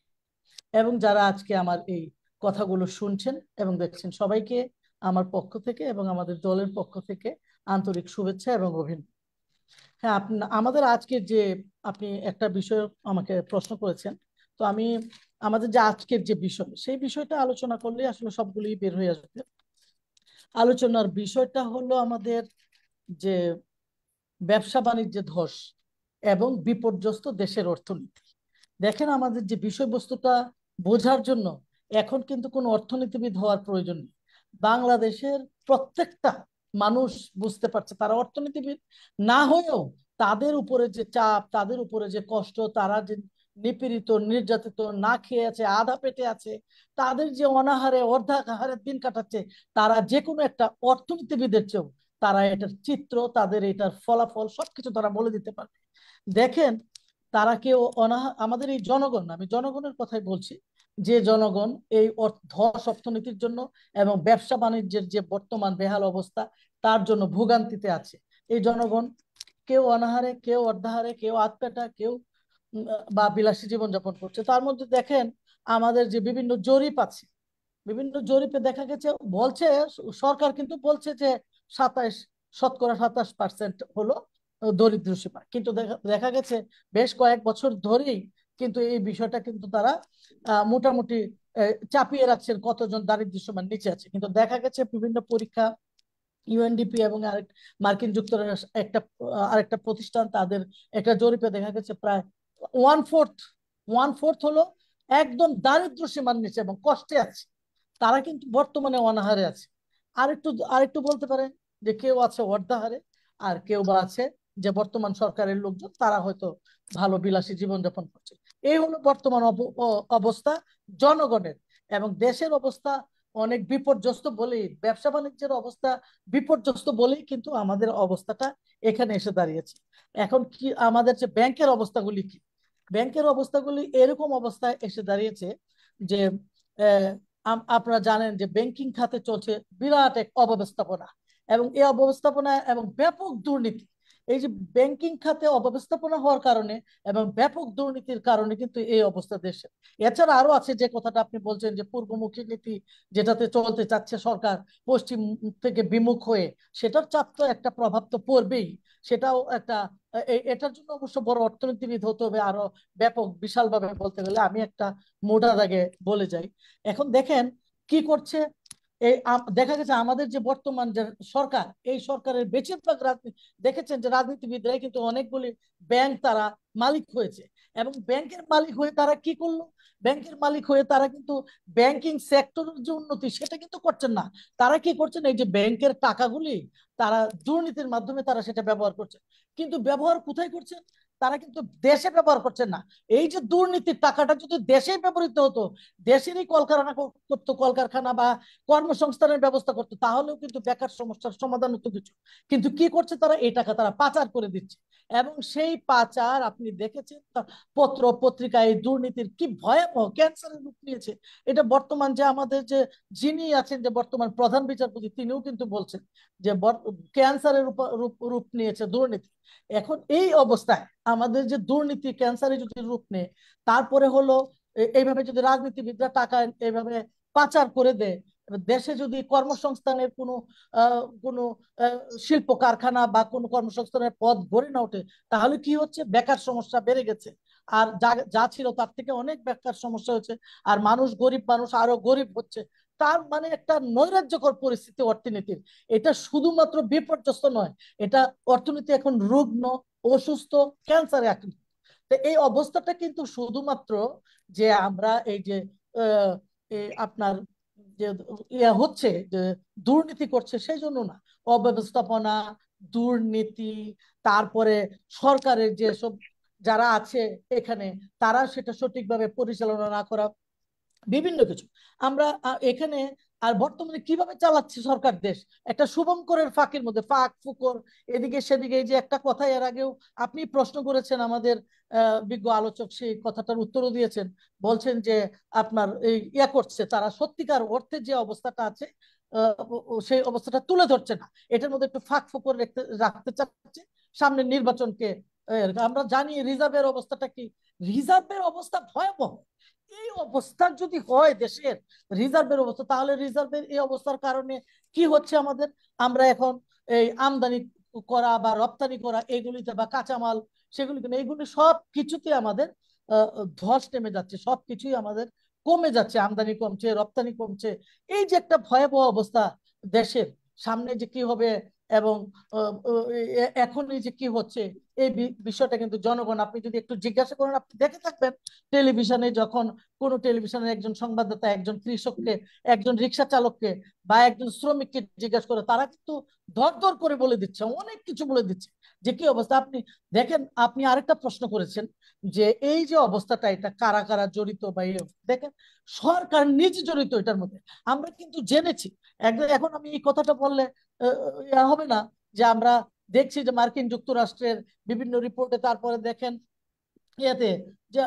এবং যারা আজকে আমার এই কথাগুলো শুনছেন এবং দেখছেন, সবাইকে আমার পক্ষ থেকে এবং আমাদের দলের পক্ষ থেকে আন্তরিক শুভেচ্ছা এবং অভিনন্দন। হ্যাঁ, আমাদের আজকের যে, আপনি একটা বিষয় আমাকে প্রশ্ন করেছেন, তো আমি আমাদের যে আজকের যে বিষয়, সেই বিষয়টা আলোচনা করলে আসলে সবগুলোই বের হয়ে আসবে। আলোচনার বিষয়টা হলো আমাদের যে ব্যবসা বাণিজ্যে ধস এবং বিপর্যস্ত দেশের অর্থনীতি। দেখেন, আমাদের যে বিষয়বস্তুটা বোঝার জন্য এখন কিন্তু কোনো অর্থনীতিবিদ হওয়ার প্রয়োজন নেই। বাংলাদেশের প্রত্যেকটা মানুষ বুঝতে পারছে, তারা অর্থনীতিবিদ না হয়েও তাদের উপরে যে চাপ, তাদের উপরে যে কষ্ট, তারা যে নিপীড়িত, নির্যাতিত, না খেয়ে আছে, আধা পেটে আছে, তাদের যে অনাহারে অর্ধাহারের দিন কাটাচ্ছে, তারা যে কোনো একটা অর্থনীতিবিদের চেয়েও তারা এটার চিত্র, তাদের এটার ফলাফল সবকিছু তারা বলে দিতে পারবে। দেখেন, তারা কেউ আমাদের এই জনগণ, আমি জনগণের কথাই বলছি, যে জনগণ এই ধস অর্থনীতির জন্য এবং ব্যবসা বাণিজ্যের যে বর্তমান বেহাল অবস্থা, তার জন্য ভোগান্তিতে আছে। এই জনগণ কেউ অনাহারে, কেউ অর্ধাহারে, কেউ আধপেটা, কেউ বা বিলাসী জীবনযাপন করছে। তার মধ্যে দেখেন, আমাদের যে বিভিন্ন জরিপ আছে, বিভিন্ন জরিপে দেখা গেছে, বলছে সরকার কিন্তু বলছে যে 27% হলো দরিদ্র সীমা, কিন্তু দেখা দেখা গেছে বেশ কয়েক বছর ধরেই কিন্তু এই বিষয়টা কিন্তু তারা মোটামুটি চাপিয়ে রাখছেন কতজন দারিদ্র্য সীমার নিচে আছে। কিন্তু দেখা গেছে বিভিন্ন পরীক্ষা, ইউএনডিপি এবং মার্কিন যুক্তরাষ্ট্র আরেকটা প্রতিষ্ঠান, তাদের একটা জরিপে দেখা গেছে প্রায় ওয়ান ফোর্থ ওয়ান ফোর্থ হলো একদম দারিদ্র্য সীমার নিচে এবং কষ্টে আছে। তারা কিন্তু বর্তমানে অনাহারে আছে। আরেকটু আরেকটু বলতে পারেন যে কেউ আছে অর্ধাহারে, আর কেউ বা আছে যে বর্তমান সরকারের লোকজন তারা হয়তো ভালো বিলাসী জীবনযাপন করছে। এই হলো বর্তমান অবস্থা জনগণের। এবং দেশের অবস্থা অনেক বিপর্যস্ত বলেই, ব্যবসা বাণিজ্যের অবস্থা বিপর্যস্ত বলেই কিন্তু আমাদের অবস্থাটা এখানে এসে দাঁড়িয়েছে। এখন কি আমাদের যে ব্যাংকের অবস্থাগুলি কি, ব্যাংকের অবস্থাগুলি এরকম অবস্থায় এসে দাঁড়িয়েছে যে আপনারা জানেন যে ব্যাংকিং খাতে চলছে বিরাট এক অব্যবস্থাপনা, এবং এই অব্যবস্থাপনা এবং ব্যাপক দুর্নীতি। এই যে ব্যাংকিং খাতে অব্যবস্থাপনা হওয়ার কারণে এবং ব্যাপক দুর্নীতির কারণে কিন্তু এই অবস্থা দেশে। এছাড়া আরো আছে যে কথাটা আপনি বলছেন যে পূর্বমুখী নীতি যেটাতে চলতে চাচ্ছে সরকার পশ্চিম থেকে বিমুখ হয়ে, সেটার চাপ তো একটা প্রভাব তো পড়বেই। সেটাও একটা এটার জন্য অবশ্য বড় অর্থনীতিবিদ হতে হবে আরো ব্যাপক বিশাল ভাবে বলতে গেলে। আমি একটা মোটা দাগে বলে যাই। এখন দেখেন কি করছে এই দেখা গেছে আমাদের যে বর্তমান যে সরকার, এই সরকারের বেশিরভাগ রাজনীতি দেখেছেন যে রাজনীতিবিদরাই কিন্তু অনেকগুলি ব্যাংক তারা মালিক হয়েছে। এবং ব্যাংকের মালিক হয়ে তারা কি করলো, ব্যাংকের মালিক হয়ে তারা কিন্তু ব্যাংকিং সেক্টরের যে উন্নতি সেটা কিন্তু করছেন না। তারা কি করছেন, এই যে ব্যাংকের টাকাগুলি তারা দুর্নীতির মাধ্যমে তারা সেটা ব্যবহার করছে। কিন্তু ব্যবহার কোথায় করছেন, তারা কিন্তু দেশে ব্যবহার করছেন না। এই যে দুর্নীতির টাকাটা যদি দেশে ব্যবহৃত হতো, দেশেরই কলকারখানা করতো, কলকারখানা বা কর্মসংস্থানের ব্যবস্থা করতো, তাহলেও কিন্তু বেকার সমস্যার সমাধান হতো কিছু। কিন্তু কি করছে তারা, এই টাকা তারা পাচার করে দিচ্ছে। এবং সেই পাচার আপনি দেখেছেন পত্র পত্রিকায় দুর্নীতির কি ভয়াবহ ক্যান্সারের রূপ নিয়েছে। এটা বর্তমান যে আমাদের যে যিনি আছেন যে বর্তমান প্রধান বিচারপতি, তিনিও কিন্তু বলছেন যে ক্যান্সারের রূপ নিয়েছে দুর্নীতি। এখন এই অবস্থায় আমাদের যে দুর্নীতি ক্যান্সারে যদি রূপ নেয়, তারপরে হলো এইভাবে যদি রাজনীতিবিদরা টাকা এইভাবে পাচার করে দেয়, দেশে যদি কর্মসংস্থানের কোনো শিল্প কারখানা বা কোনো কর্মসংস্থানের পদ গড়ে না ওঠে, তাহলে কি হচ্ছে, বেকার সমস্যা বেড়ে গেছে। আর যা যা ছিল তার থেকে অনেক বেকার সমস্যা হচ্ছে। আর মানুষ, গরিব মানুষ আরো গরিব হচ্ছে। তার মানে একটা নৈরাজ্যকর পরিস্থিতি অর্থনীতির। এটা শুধুমাত্র বিপর্যস্ত নয়, এটা অর্থনীতি এখন রুগ্ন, অসুস্থ, ক্যান্সারে আক্রান্ত। তো এই অবস্থাটা কিন্তু শুধুমাত্র যে আমরা এই যে আপনার যে হচ্ছে যে দুর্নীতি করছে সেই জন্য না, অব্যবস্থাপনা, দুর্নীতি, তারপরে সরকারের যে সব যারা আছে এখানে তারা সেটা সঠিকভাবে পরিচালনা না করা, বিভিন্ন কিছু আমরা এখানে। আর বর্তমানে কিভাবে চালাচ্ছে সরকার দেশ, একটা শুভঙ্করের ফাঁকের মধ্যে, ফাঁক ফুকর এদিকে সেদিকে। এই যে একটা কথা এর আগেও আপনি প্রশ্ন করেছেন, আমাদের বিজ্ঞ আলোচক সেই কথাটার উত্তরও দিয়েছেন, বলছেন যে আপনার এই করছে তারা সত্যিকার অর্থে যে অবস্থাটা আছে সেই অবস্থাটা তুলে ধরছে না। এটার মধ্যে একটু ফাঁক ফুকর রাখতে চাচ্ছে সামনে নির্বাচনকে। আমরা জানি রিজার্ভের অবস্থাটা কি, রিজার্ভের অবস্থা ভয়াবহ। এই অবস্থা যদি হয় দেশের রিজার্ভের অবস্থা, তাহলে রিজার্ভের এই অবস্থার কারণে কি হচ্ছে আমাদের, আমরা এখন এই আমদানি করা বা রপ্তানি করা এগুলিতে বা কাঁচামাল সেগুলিতে, এইগুলি সব কিছুতে আমাদের ধস নেমে যাচ্ছে, সবকিছুই আমাদের কমে যাচ্ছে, আমদানি কমছে, রপ্তানি কমছে। এই যে একটা ভয়াবহ অবস্থা দেশের, সামনে যে কি হবে এবং এখনই যে কি হচ্ছে, এই বিষয়টা কিন্তু জনগণ, আপনি যদি একটু জিজ্ঞাসা করেন, আপনি দেখে থাকবেন টেলিভিশনে, যখন কোন টেলিভিশনের একজন সংবাদদাতা একজন কৃষককে, একজন রিক্সা চালককে বা একজন শ্রমিককে জিজ্ঞাসা করে, তারা কিন্তু দর দর করে বলে দিচ্ছে, অনেক কিছু বলে দিচ্ছে যে কি অবস্থা। আপনি দেখেন, আপনি আরেকটা প্রশ্ন করেছেন যে এই যে অবস্থাটা এটা কারা কারা জড়িত বা দেখেন সরকার নিজে জড়িত এটার মধ্যে, আমরা কিন্তু জেনেছি। এখন আমি এই কথাটা বললে হবে না যে আমরা দেখছি যে মার্কিন যুক্তরাষ্ট্রের বিভিন্ন রিপোর্টে, তারপরে দেখেন ইয়েতে যে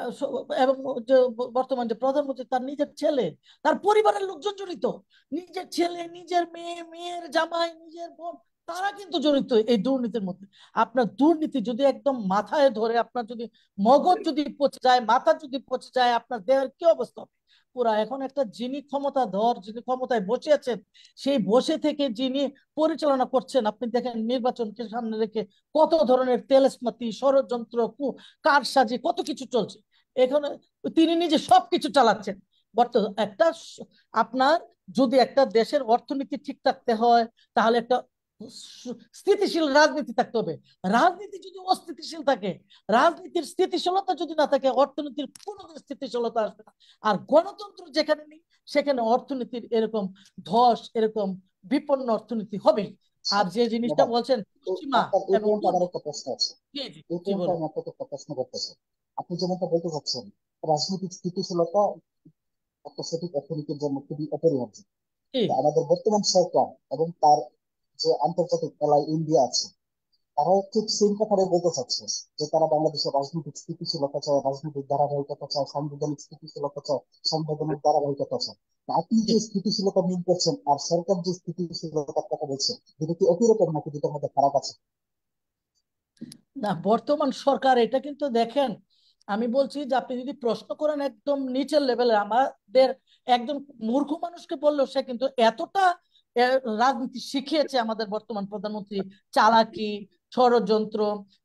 এবং যে বর্তমান যে প্রধানমন্ত্রী তার নিজের ছেলে, তার পরিবারের লোকজন জড়িত, নিজের ছেলে, নিজের মেয়ে, মেয়ের জামাই, নিজের বোন, তারা কিন্তু জড়িত এই দুর্নীতির মধ্যে। আপনার দুর্নীতি যদি একদম মাথায় ধরে, আপনার যদি মগজ যদি পচে যায়, মাথা যদি পচে যায়, আপনার দেহের কি অবস্থা হবে? পুরা এখন একটা যিনি ক্ষমতাধর, যিনি ক্ষমতায় বসে আছেন, সেই বসে থেকে যিনি পরিচালনা করছেন, আপনি দেখেন নির্বাচনকে সামনে রেখে কত ধরনের তেলসমাতি, ষড়যন্ত্র, কারসাজি, কত কিছু চলছে এখানে। তিনি নিজে সবকিছু চালাচ্ছেন। বর্তমান একটা আপনার যদি একটা দেশের অর্থনীতি ঠিক থাকতে হয়, তাহলে একটা স্থিতিশীল রাজনীতি থাকতে হবে। রাজনীতি যদি অস্থিতিশীল থাকে, রাজনীতির স্থিতিশীলতা যদি না থাকে, অর্থনীতির কোনোদিন স্থিতিশীলতা আসবে না। আর গণতন্ত্র যেখানে নেই, সেখানে অর্থনীতির এরকম ধস, এরকম বিপন্ন অর্থনীতি হবে। আর যে জিনিসটা ম্যাডাম, বলছেন পশ্চিমা আপনার এই এবং পয়েন্ট পূর্ব, আমার একটা প্রশ্ন আছে। জি জি এই জি পয়েন্টে বলুন। আমি আপনাকে একটা প্রশ্ন করতে চাই। আপনি যেমনটা বলতে চাচ্ছেন, রাজনৈতিক স্থিতিশীলতা একটা সঠিক অর্থনীতির জন্য খুবই অপরিহার্য। জি তো আমাদের বর্তমান সরকার এবং তার যে আন্তর্জাতিক এলাই ইন্ডিয়া আছে, তারাও ঠিক সেম কথাটাই বলতে চাচ্ছে যে তারা বাংলাদেশের রাজনৈতিক স্থিতিশীলতা চায়, রাজনৈতিক ধারাবাহিকতা চায়, সাংবিধানিক স্থিতিশীলতা চায়, সাংবিধানিক ধারাবাহিকতা চায়। তা আপনি জি। যে স্থিতিশীলতা মিন করছেন আর সরকার যে স্থিতিশীলতার কথা বলছে, দুটো কি একই রকম নাকি দুটোর মধ্যে ফারাক আছে? না, বর্তমান সরকার এটা কিন্তু দেখেন, আমি বলছি যে আপনি যদি প্রশ্ন করেন একদম নিচের লেভেলে, আমাদের একজন মূর্খ মানুষকে বললেও সে কিন্তু এতটা রাজনীতি শিখিয়েছে আমাদের বর্তমান প্রধানমন্ত্রী। চালাকি, ষড়যন্ত্র,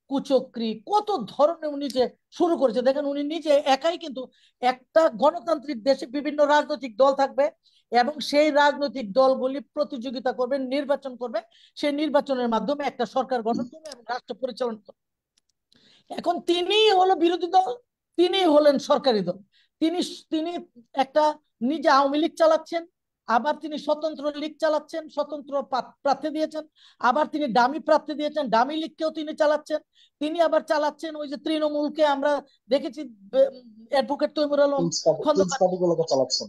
কুচক্রি, কত ধরনের উনি যে শুরু করেছে। দেখেন উনি নিজে একাই কিন্তু, একটা গণতান্ত্রিক দেশে বিভিন্ন রাজনৈতিক দল থাকবে এবং সেই রাজনৈতিক দলগুলি প্রতিযোগিতা করবে, নির্বাচন করবে, সেই নির্বাচনের মাধ্যমে একটা সরকার গঠন করবে এবং রাষ্ট্র পরিচালনা করবে। এখন তিনি হলো বিরোধী দল, তিনি হলেন সরকারি দল। তিনি তিনি একটা নিজে আওয়ামী লীগ চালাচ্ছেন, আবার তিনি স্বতন্ত্র লীগ চালাচ্ছেন, স্বতন্ত্র প্রার্থী দিয়েছেন, আবার তিনি ডামি প্রার্থী দিয়েছেন, ডামি লীগকেও তিনি চালাচ্ছেন। তিনি আবার চালাচ্ছেন ওই যে তৃণমূলকে, আমরা দেখেছি advocate Taimur Alam king's Khandakar party গুলোকে চালাচ্ছেন।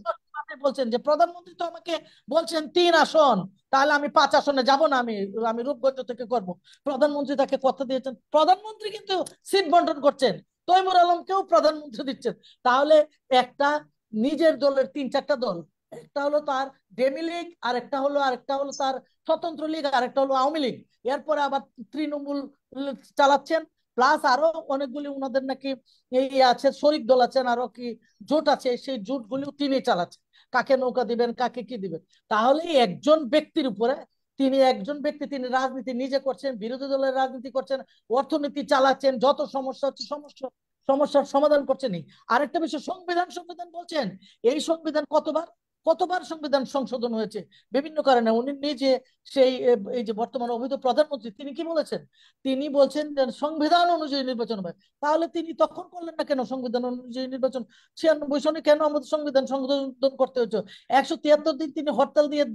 বলছেন যে প্রধানমন্ত্রী তো আমাকে বলছেন 3 আসন, তাহলে আমি 5 আসনে যাব না, আমি আমি রূপগঞ্জ থেকে করব। প্রধানমন্ত্রী তাকে কথা দিয়েছেন, প্রধানমন্ত্রী কিন্তু সিট বন্টন করছেন, তৈমুর আলমকেও প্রধানমন্ত্রী দিচ্ছেন। তাহলে একটা নিজের দলের 3-4টা দল, একটা হলো তার ডেমি লীগ, আরেকটা হলো তার স্বতন্ত্র লীগ, আরেকটা হলো আওয়ামী লীগ, এরপরে আবার তৃণমূল চালাচ্ছেন, প্লাস আরো অনেকগুলি উনাদের নাকি এই আছে, শরিক দল আছেন, আরো কি জোট আছে, সেই জোটগুলিও তিনি চালাচ্ছেন। কাকে নৌকা দিবেন, কাকে কি দিবেন। তাহলে একজন ব্যক্তির উপরে, তিনি একজন ব্যক্তি, তিনি রাজনীতি নিজে করছেন, বিরোধী দলের রাজনীতি করছেন, অর্থনীতি চালাচ্ছেন, যত সমস্যা হচ্ছে সমস্যার সমাধান করছেন। আরেকটা বিষয়, সংবিধান সংবিধান বলছেন, এই সংবিধান কতবার কতবার সংবিধান সংশোধন হয়েছে বিভিন্ন কারণে। উনি নিজে সেই এই যে বর্তমান অবৈধ প্রধানমন্ত্রী, তিনি কি বলেছেন? তিনি বলছেন যে সংবিধান অনুযায়ী নির্বাচন হবে। তাহলে তিনি তখন করলেন না কেন সংবিধান অনুযায়ী নির্বাচন? 96 সনে কেন আমাদের সংবিধান সংশোধন করতে হয়েছে? 173 দিন তিনি হরতাল দিয়ে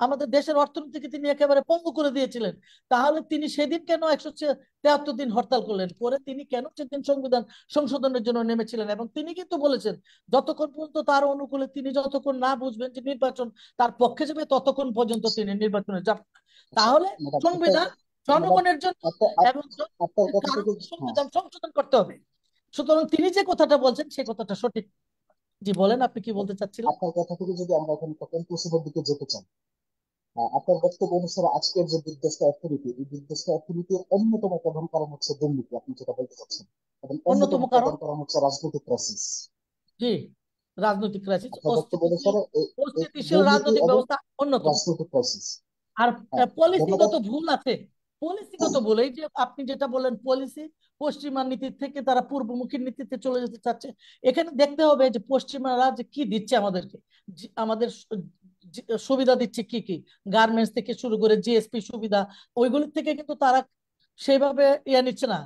আমাদের দেশের অর্থনীতিকে তিনি একেবারে পঙ্গু করে দিয়েছিলেন। তাহলে তিনি সেদিন কেন 173 দিন হরতাল করলেন? পরে তিনি কেন সেদিন সংবিধান সংশোধনের জন্য নেমেছিলেন? এবং তিনি কিন্তু বলেছেন, যতক্ষণ পর্যন্ত তার অনুকূলে, তিনি যতক্ষণ না বুঝবেন যে নির্বাচন তার পক্ষে যাবে, ততক্ষণ পর্যন্ত তিনি নির্বাচনে যাবেন না। আচ্ছা তাহলে ম্যাডাম, সংবিধান ম্যাডাম, জনগণের জন্য এবং আপনার জনগণের কথা থেকে, কারণে হ্যাঁ, সংবিধান সংশোধন করতে হবে। সুতরাং তিনি যে কথাটা বলছেন সেই কথাটা সঠিক। জি বলেন, আপনি কি বলতে চাচ্ছিলেন? আপনার কথা থেকে যদি আমরা এখন একটা কনক্লুসিভের দিকে যেতে চাই, আপনার বক্তব্য অনুসারে আজকের যে বিধ্বস্ত অর্থনীতি, এই বিধ্বস্ত অর্থনীতির অন্যতম প্রধান কারণ হচ্ছে দুর্নীতি, আপনি যেটা বলতে চাচ্ছেন, এবং অন্যতম অন্যতম কারণ, প্রধান কারণ হচ্ছে রাজনৈতিক ক্রাইসিস। জি, রাজনৈতিক ক্রাইসিস, আপনার বক্তব্য অস্থিতিশীল অনুসারে এই অস্থিতিশীল দুর্নীতি রাজনৈতিক এবং ব্যবস্থা অন্যতম। রাজনৈতিক ক্রাইসিস। আর হ্যাঁ, ধন্যবাদ। পলিসিগত ভুল আছে, পলিসিগত ভুল। এই যে আপনি যেটা বলেন পলিসি, পশ্চিমা নীতি থেকে তারা পূর্বমুখী নীতিতে চলে যেতে চাচ্ছে। এখানে দেখতে হবে যে পশ্চিমারা যে কি দিচ্ছে আমাদেরকে, আমাদের সুবিধা দিচ্ছে কি কি, গার্মেন্টস থেকে শুরু করে জিএসপি সুবিধা, ওইগুলির থেকে কিন্তু তারা সেইভাবে ইয়ে নিচ্ছে না,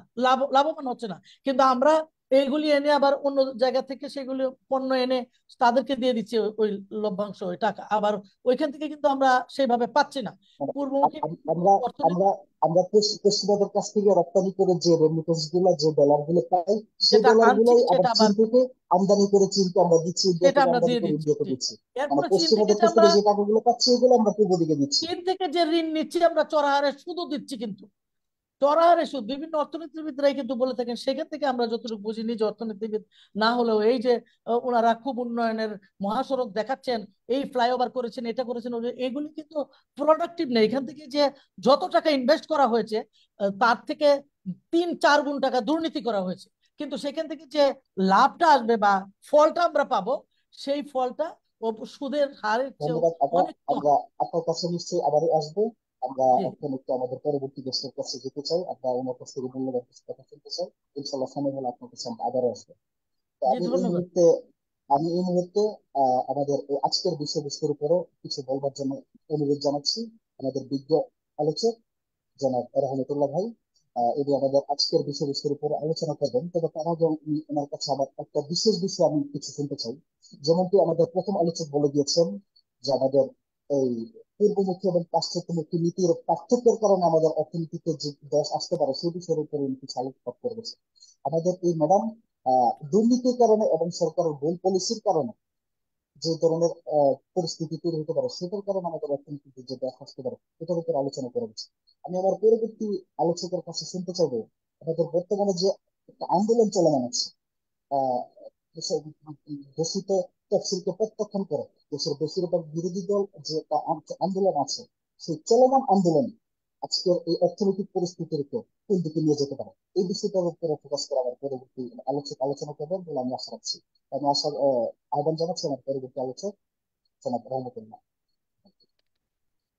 লাভবান হচ্ছে না। কিন্তু আমরা এইগুলি এনে আবার অন্য জায়গা থেকে সেগুলি পণ্য এনে তাদেরকে দিয়ে দিচ্ছি, ওই লভ্যাংশ, ওই টাকা আবার ওইখান থেকে কিন্তু আমরা সেইভাবে পাচ্ছি না। মানে পূর্বমুখী আমরা অর্থনীতি আমরা আমরা পশ্চিমাদের কাছ থেকে রপ্তানি করে যে রেমিটেন্স গুলো, যে ডলার গুলো পাই, সেই যেটা ডলার আনছি গুলোই আবার সেটা চীন আবার থেকে আমদানি করে চীনকে আমরা দিচ্ছি, ইন্ডিয়া সেটা থেকে আমরা আমদানি দিয়ে করে দিচ্ছি। ইন্ডিয়াকে জি। দিচ্ছি। মানে এরপরে চীন থেকে পশ্চিমাদের যে কাছ আমরা থেকে যে টাকাগুলো পাচ্ছি, এগুলো আমরা পূর্ব দিকে দিচ্ছি। চীন থেকে যে ঋণ নিচ্ছি, আমরা চড়া হারে সুদও দিচ্ছি, কিন্তু চড়া হারে সুদ। বিভিন্ন অর্থনীতিবিদরাই কিন্তু বলে থাকেন, সেখান থেকে আমরা যতটুকু বুঝি, নিজে অর্থনীতিবিদ না হলেও, এই যে ওনারা খুব উন্নয়নের মহাসড়ক দেখাচ্ছেন, এই ফ্লাইওভার করেছেন, এটা করেছেন, এগুলি কিন্তু প্রোডাক্টিভ নেই। এখান থেকে যে যত টাকা ইনভেস্ট করা হয়েছে, তার থেকে 3-4 গুণ টাকা দুর্নীতি করা হয়েছে। কিন্তু সেখান থেকে যে লাভটা আসবে বা ফলটা আমরা পাবো, সেই ফলটা সুদের হারের চেয়েও ধন্যবাদ আপা। অনেক কম। আমরা আপনার কাছে নিশ্চয়ই আবারও আসবো। আমরা জি এখন একটু আমাদের পরবর্তী গেস্টের কাছে যেতে চাই, আমরা ওনার কাছ থেকে মূল্যবান কিছু কথা শুনতে চাই। ইনশাল্লাহ সময় হলে আপনার কাছে আমরা আবারও আসবো। তো জি আমি এই ধন্যবাদ। মুহূর্তে আমি এই মুহূর্তে আমাদের এই আজকের বিষয়বস্তুর উপরে কিছু বলবার জন্য অনুরোধ জানাচ্ছি আমাদের বিজ্ঞ আলোচক জনাব রহমতুল্লাহ ভাই। উনি আমাদের আজকের বিষয়বস্তুর উপরে আলোচনা করবেন। তবে তার আগে ওনার কাছে আমার একটা বিশেষ বিষয় আমি কিছু শুনতে চাই। যেমনটি আমাদের প্রথম আলোচক বলে দিয়েছেন যে আমাদের এই পূর্বমুখী এবং পাশ্চাত্যমুখী নীতির পার্থক্যের কারণে আমাদের অর্থনীতিতে যে দশ আসতে পারে সেই বিষয়ের উপরে উনি কিছু আলোকপাত করেছেন। আমাদের এই ম্যাডাম দুর্নীতির কারণে এবং সরকারের ভুল পলিসির কারণে যে ধরনের পরিস্থিতি তৈরি হতে পারে সেটার কারণে আমাদের অর্থনীতিতে যে ব্যাখ আসতে পারে এটার উপর আলোচনা করে গেছে। আমি আমার পরবর্তী আলোচকের কাছে শুনতে চাইবো আমাদের বর্তমানে যে একটা আন্দোলন চলমান আছে আহ দূষিত তফসিলকে প্রত্যাখ্যান করে দেশের বেশিরভাগ বিরোধী দল যে একটা আন্দোলন আছে, সেই চলমান আন্দোলন আজকের এই অর্থনৈতিক পরিস্থিতির উপর কোন দিকে নিয়ে যেতে পারে এই বিষয়টার উপরে ফোকাস করে আমার পরবর্তী আলোচক আলোচনা করবেন বলে আমি আশা রাখছি। আমি আহ্বান জানাচ্ছি আমার পরবর্তী আলোচক জনাব রহমতুল্লাহ।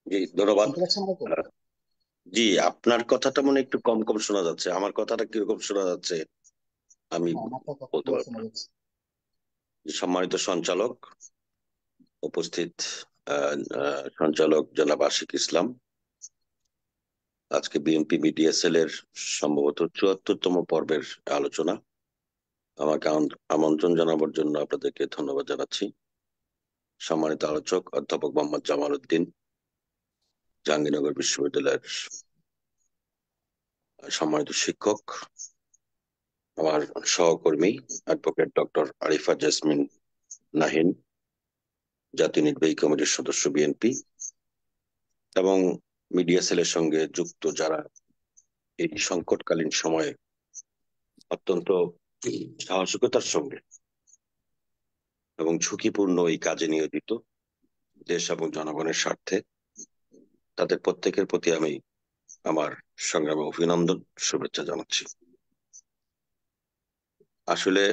জি ধন্যবাদ। শুনতে পাচ্ছেন আমাকে? জি, আপনার কথাটা মনে হয় একটু কম কম শোনা যাচ্ছে, আমার কথাটা কিরকম শোনা যাচ্ছে আমি না, আপনার কথা বলতে ক্লিয়ার পারবো শোনা না। যাচ্ছে। সম্মানিত সঞ্চালক, উপস্থিত সঞ্চালক জনাব আশিক ইসলাম, আজকে বিএনপি মিডিয়া সেলের সম্ভবত ৭৪তম পর্বের আলোচনা। আমাকে আমন্ত্রণ জানাবার জন্য আপনাদেরকে ধন্যবাদ জানাচ্ছি। সম্মানিত আলোচক অধ্যাপক মোহাম্মদ জামাল উদ্দিন, জাহাঙ্গীরনগর বিশ্ববিদ্যালয়ের সম্মানিত শিক্ষক, আমার সহকর্মী advocate doctor Arifa jasmine Nahin, জাতীয় নির্বাহী কমিটির সদস্য বিএনপি, এবং মিডিয়া সেলের সঙ্গে যুক্ত যারা এই সংকটকালীন সময়ে অত্যন্ত সাহসিকতার সঙ্গে এবং ঝুঁকিপূর্ণ এই কাজে নিয়োজিত দেশ এবং জনগণের স্বার্থে, তাদের প্রত্যেকের প্রতি আমি আমার সংগ্রামী অভিনন্দন, শুভেচ্ছা জানাচ্ছি। আসলে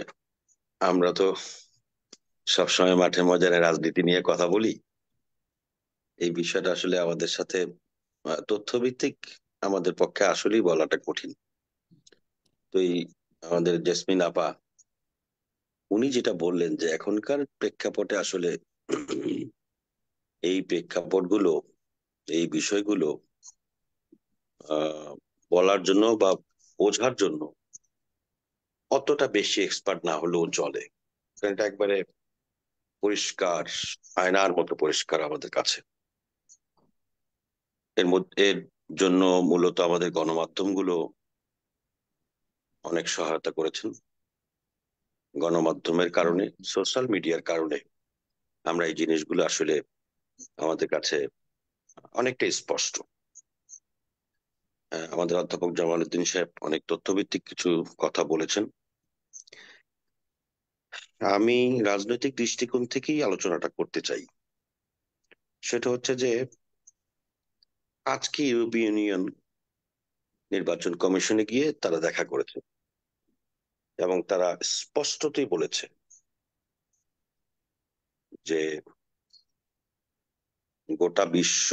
আমরা তো সবসময় মাঠে ময়দানে রাজনীতি নিয়ে কথা বলি, এই বিষয়টা আসলে আমাদের সাথে তথ্যভিত্তিক আমাদের পক্ষে আসলেই বলাটা কঠিন। তো এই আমাদের জেসমিন আপা উনি যেটা বললেন যে এখনকার প্রেক্ষাপটে আসলে এই প্রেক্ষাপটগুলো, এই বিষয়গুলো বলার জন্য বা বোঝার জন্য অতটা বেশি এক্সপার্ট না হলেও চলে, কারণ এটা একবারে পরিষ্কার, আয়নার মতো পরিষ্কার আমাদের কাছে। এর জন্য মূলত আমাদের গণমাধ্যমগুলো অনেক সহায়তা করেছেন। গণমাধ্যমের কারণে, সোশ্যাল মিডিয়ার কারণে আমরা এই জিনিসগুলো আসলে আমাদের কাছে অনেকটা স্পষ্ট। আমাদের অধ্যাপক জামাল উদ্দিন সাহেব অনেক তথ্যভিত্তিক কিছু কথা বলেছেন। আমি রাজনৈতিক দৃষ্টিকোণ থেকেই আলোচনাটা করতে চাই। সেটা হচ্ছে যে আজকে ইউরোপীয় ইউনিয়ন নির্বাচন কমিশনে গিয়ে তারা দেখা করেছে এবং তারা স্পষ্টতই বলেছে যে গোটা বিশ্ব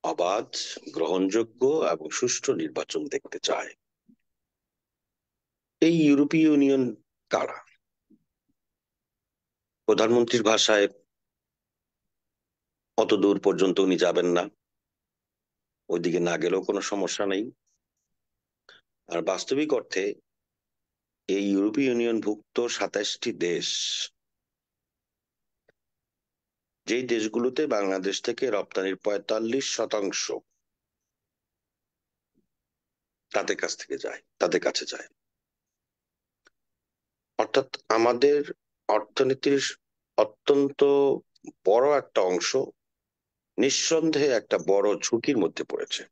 অবাধ, গ্রহণযোগ্য এবং সুষ্ঠু নির্বাচন দেখতে চায়। এই ইউরোপীয় ইউনিয়ন কারা? প্রধানমন্ত্রীর ভাষায় অত দূর পর্যন্ত উনি যাবেন না, ওইদিকে না গেলেও কোনো সমস্যা নেই। আর বাস্তবিক অর্থে এই ইউরোপীয় ইউনিয়ন ভুক্ত ২৭টি দেশ, যেই দেশগুলোতে বাংলাদেশ থেকে রপ্তানির ৪৫% তাদের কাছ থেকে যায়, তাদের কাছে যায়। অর্থাৎ আমাদের অর্থনীতির অত্যন্ত বড় একটা অংশ নিঃসন্দেহে একটা বড় ঝুঁকির মধ্যে পড়েছে।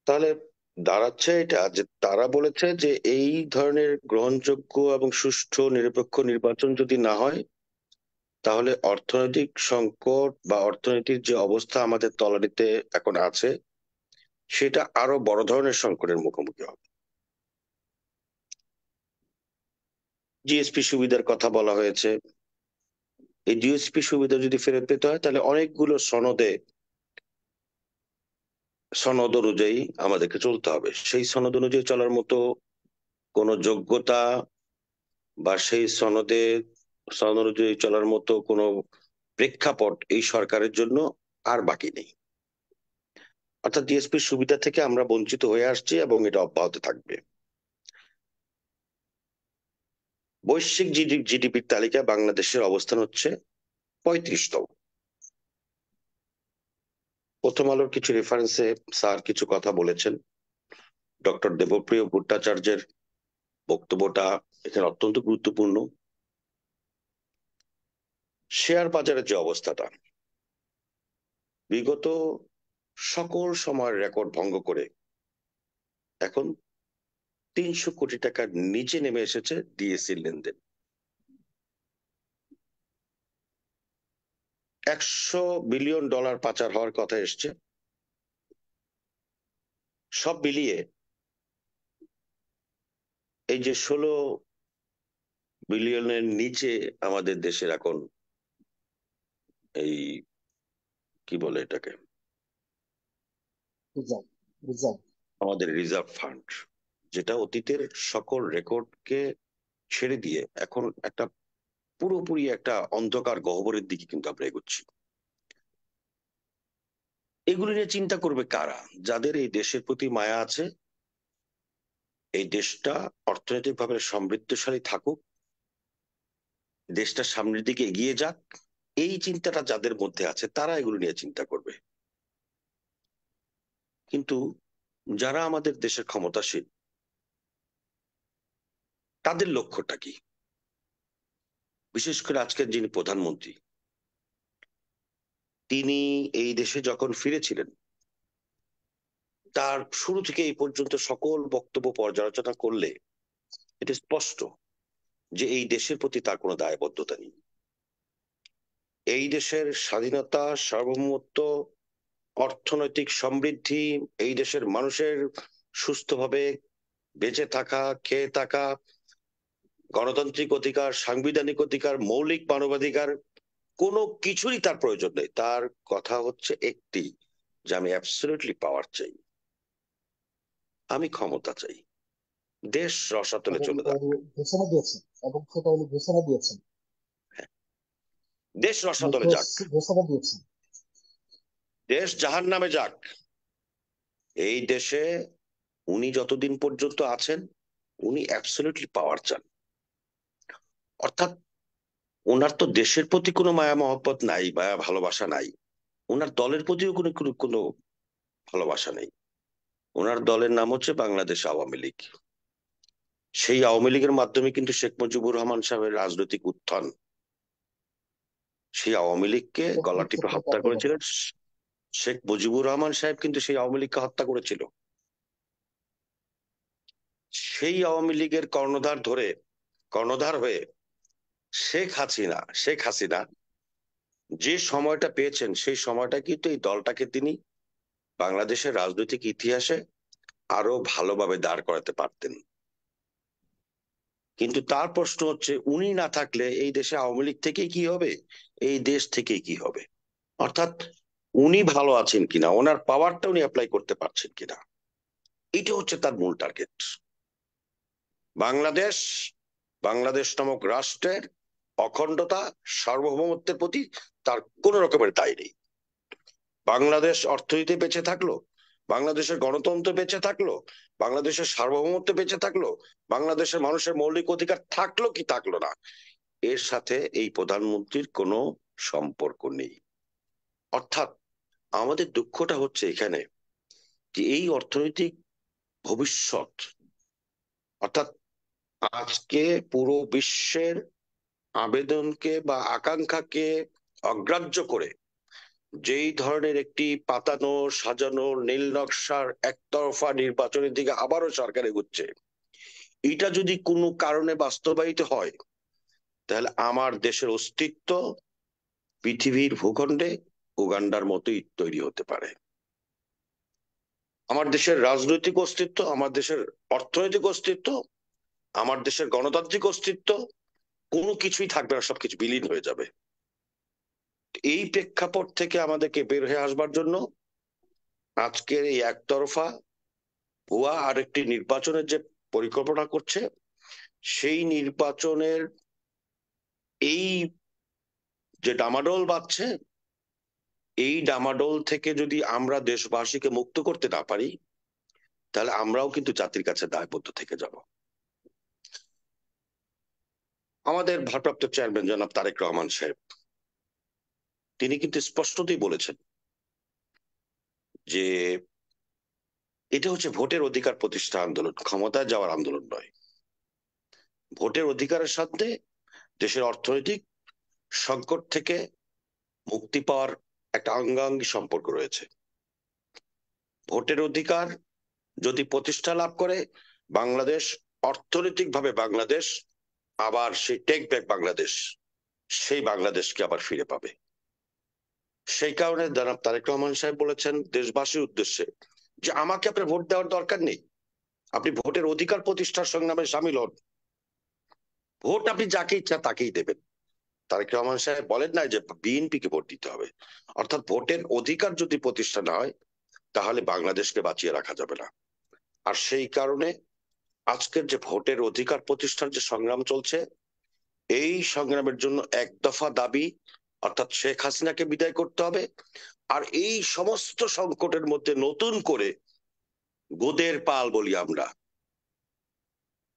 তাহলে দাঁড়াচ্ছে এটা যে তারা বলেছে যে এই ধরনের গ্রহণযোগ্য এবং সুষ্ঠু নিরপেক্ষ নির্বাচন যদি না হয়, তাহলে অর্থনৈতিক সংকট বা অর্থনীতির যে অবস্থা আমাদের তলানিতে এখন আছে সেটা আরো বড় ধরনের সংকটের মুখোমুখি হবে। জিএসপি সুবিধার কথা বলা হয়েছে। এই জিএসপি সুবিধা যদি ফেরত পেতে হয় তাহলে অনেকগুলো সনদ অনুযায়ী আমাদেরকে চলতে হবে। সেই সনদ অনুযায়ী চলার মতো কোনো যোগ্যতা বা সেই সনদ অনুযায়ী চলার মতো কোনো প্রেক্ষাপট এই সরকারের জন্য আর বাকি নেই। অর্থাৎ জিএসপি সুবিধা থেকে আমরা বঞ্চিত হয়ে আসছি এবং এটা অব্যাহত থাকবে। বৈশ্বিক জিডিপির তালিকায় বাংলাদেশের অবস্থান হচ্ছে 35তম। প্রথম আলোর কিছু রেফারেন্সে স্যার কিছু কথা বলেছেন। ডক্টর দেবপ্রিয় ভট্টাচার্যের বক্তব্যটা এখানে অত্যন্ত গুরুত্বপূর্ণ। শেয়ার বাজারের যে অবস্থাটা বিগত সকল সময়ের রেকর্ড ভঙ্গ করে এখন 300 কোটি টাকার নিচে নেমে এসেছে ডিএসসি লেনদেন। 100 বিলিয়ন ডলার পাচার হওয়ার কথা এসছে। সব মিলিয়ে এই যে 16 বিলিয়নের নিচে আমাদের দেশের এখন এই কি বলে এটাকে আমাদের রিজার্ভ ফান্ড, যেটা অতীতের সকল রেকর্ডকে ছেড়ে দিয়ে এখন একটা পুরোপুরি একটা অন্ধকার গহ্বরের দিকে কিন্তু আমরা এগোচ্ছি। এগুলি নিয়ে চিন্তা করবে কারা? যাদের এই দেশের প্রতি মায়া আছে, এই দেশটা অর্থনৈতিকভাবে সমৃদ্ধশালী থাকুক, দেশটা সামনের দিকে এগিয়ে যাক, এই চিন্তাটা যাদের মধ্যে আছে তারা এগুলো নিয়ে চিন্তা করবে। কিন্তু যারা আমাদের দেশের ক্ষমতাসীন তাদের লক্ষ্যটা কি? বিশেষ করে আজকের যিনি প্রধানমন্ত্রী, তিনি এই দেশে যখন ফিরেছিলেন তার শুরু থেকে এই পর্যন্ত সকল বক্তব্য পর্যালোচনা করলে এটা স্পষ্ট যে এই দেশের প্রতি তার কোনো দায়বদ্ধতা নেই। এই দেশের স্বাধীনতা, সার্বভৌমত্ব, অর্থনৈতিক সমৃদ্ধি, এই দেশের মানুষের সুস্থভাবে বেঁচে থাকা, খেয়ে থাকা, গণতান্ত্রিক অধিকার, সাংবিধানিক অধিকার, মৌলিক মানবাধিকার, কোনো কিছুরই তার প্রয়োজন নেই। তার কথা হচ্ছে একটি, যে আমি অ্যাবসলিউটলি পাওয়ার চাই, আমি ক্ষমতা চাই, দেশ রসাতলে চলে যাক, ঘোষণা দিয়েছেন এবং সেটা হলো ঘোষণা দিয়েছেন, দেশ রসাতলে যাক, ঘোষণা দিয়েছেন, দেশ জাহান্নামে যাক। এই দেশে উনি যতদিন পর্যন্ত আছেন উনি অ্যাবসলিউটলি পাওয়ার চান। অর্থাৎ ওনার তো দেশের প্রতি কোনো মায়া মহব্বত নাই, মায়া ভালোবাসা নাই, ওনার দলের প্রতিও কোনো কোনো কোনো ভালোবাসা নেই। ওনার দলের নাম হচ্ছে বাংলাদেশ আওয়ামী লীগ। সেই আওয়ামী লীগের মাধ্যমে কিন্তু শেখ মুজিবুর রহমান সাহেবের রাজনৈতিক উত্থান। সেই আওয়ামী লীগকে গলা টিপে হত্যা করেছিলেন শেখ মুজিবুর রহমান সাহেব, কিন্তু সেই আওয়ামী লীগকে হত্যা করেছিল। সেই আওয়ামী লীগের কর্ণধার হয়ে শেখ হাসিনা যে সময়টা পেয়েছেন সেই সময়টা কিন্তু এই দলটাকে তিনি বাংলাদেশের রাজনৈতিক ইতিহাসে আরো ভালোভাবে দাঁড় করাতে পারতেন। কিন্তু তার প্রশ্ন হচ্ছে উনি না থাকলে এই দেশে আওয়ামী লীগ থেকে কি হবে, এই দেশ থেকে কি হবে? অর্থাৎ উনি ভালো আছেন কিনা, ওনার পাওয়ারটা উনি অ্যাপ্লাই করতে পারছেন কিনা, এটা হচ্ছে তার মূল টার্গেট। বাংলাদেশ নামক রাষ্ট্রের অখণ্ডতা, সার্বভৌমত্বের প্রতি তার কোন রকমের দায় নেই। বাংলাদেশ অর্থনীতি বেঁচে থাকলো, বাংলাদেশের গণতন্ত্র বেঁচে থাকলো, বাংলাদেশের সার্বভৌমত্ব বেঁচে থাকলো, বাংলাদেশের মানুষের মৌলিক অধিকার থাকলো কি থাকলো না, এর সাথে এই প্রধানমন্ত্রীর কোনো সম্পর্ক নেই। অর্থাৎ আমাদের দুঃখটা হচ্ছে এখানে যে এই অর্থনৈতিক ভবিষ্যৎ, অর্থাৎ আজকে পুরো বিশ্বের আবেদনকে বা আকাঙ্ক্ষাকে অগ্রাহ্য করে যেই ধরনের একটি পাতানো সাজানো নীল নকশার একতরফা নির্বাচনের দিকে আবারও সরকার এগুচ্ছে, এটা যদি কোনো কারণে বাস্তবায়িত হয় তাহলে আমার দেশের অস্তিত্ব পৃথিবীর ভূখণ্ডে উগান্ডার মতোই তৈরি হতে পারে। আমার দেশের রাজনৈতিক অস্তিত্ব, আমার দেশের অর্থনৈতিক অস্তিত্ব আমার দেশের গণতান্ত্রিক অস্তিত্ব কোনো কিছুই থাকবে না, সবকিছু বিলীন হয়ে যাবে। এই প্রেক্ষাপট থেকে আমাদেরকে বের হয়ে আসবার জন্য আজকের এই একতরফা ভুয়া আরেকটি নির্বাচনের যে পরিকল্পনা করছে, সেই নির্বাচনের এই যে ডামাডোল বাজছে, এই ডামাডোল থেকে যদি আমরা দেশবাসীকে মুক্ত করতে না পারি, তাহলে আমরাও কিন্তু জাতির কাছে দায়বদ্ধ থেকে যাব। আমাদের ভারপ্রাপ্ত চেয়ারম্যান জনাব তারেক রহমান সাহেব, তিনি কিন্তু স্পষ্টতই বলেছেন যে এটা হচ্ছে ভোটের অধিকার প্রতিষ্ঠা আন্দোলন, ক্ষমতায় যাওয়ার আন্দোলন নয়। ভোটের অধিকারের সাথে দেশের অর্থনৈতিক সংকট থেকে মুক্তি পাওয়ার একটা অঙ্গাঙ্গী সম্পর্ক রয়েছে। ভোটের অধিকার যদি প্রতিষ্ঠা লাভ করে, বাংলাদেশ অর্থনৈতিকভাবে বাংলাদেশ আবার সেই টেক ব্যাক বাংলাদেশ, সেই বাংলাদেশকে আবার ফিরে পাবে। সেই কারণে জনাব তারেক রহমান সাহেব বলেছেন দেশবাসীর উদ্দেশ্যে যে আমাকে আপনার ভোট দেওয়ার দরকার নেই, আপনি ভোটের অধিকার প্রতিষ্ঠার সংগ্রামে সামিল হন, ভোট আপনি যাকে ইচ্ছা তাকেই দেবেন। তারেক রহমান সাহেব বলেন না যে বিএনপি কে ভোট দিতে হবে। অর্থাৎ ভোটের অধিকার যদি প্রতিষ্ঠা না হয়, তাহলে বাংলাদেশকে বাঁচিয়ে রাখা যাবে না। আর সেই কারণে আজকের যে ভোটের অধিকার প্রতিষ্ঠার যে সংগ্রাম চলছে, এই সংগ্রামের জন্য এক দফা দাবি, অর্থাৎ শেখ হাসিনাকে বিদায় করতে হবে। আর এই সমস্ত সংকটের মধ্যে নতুন করে গোদের পাল বলি আমরা,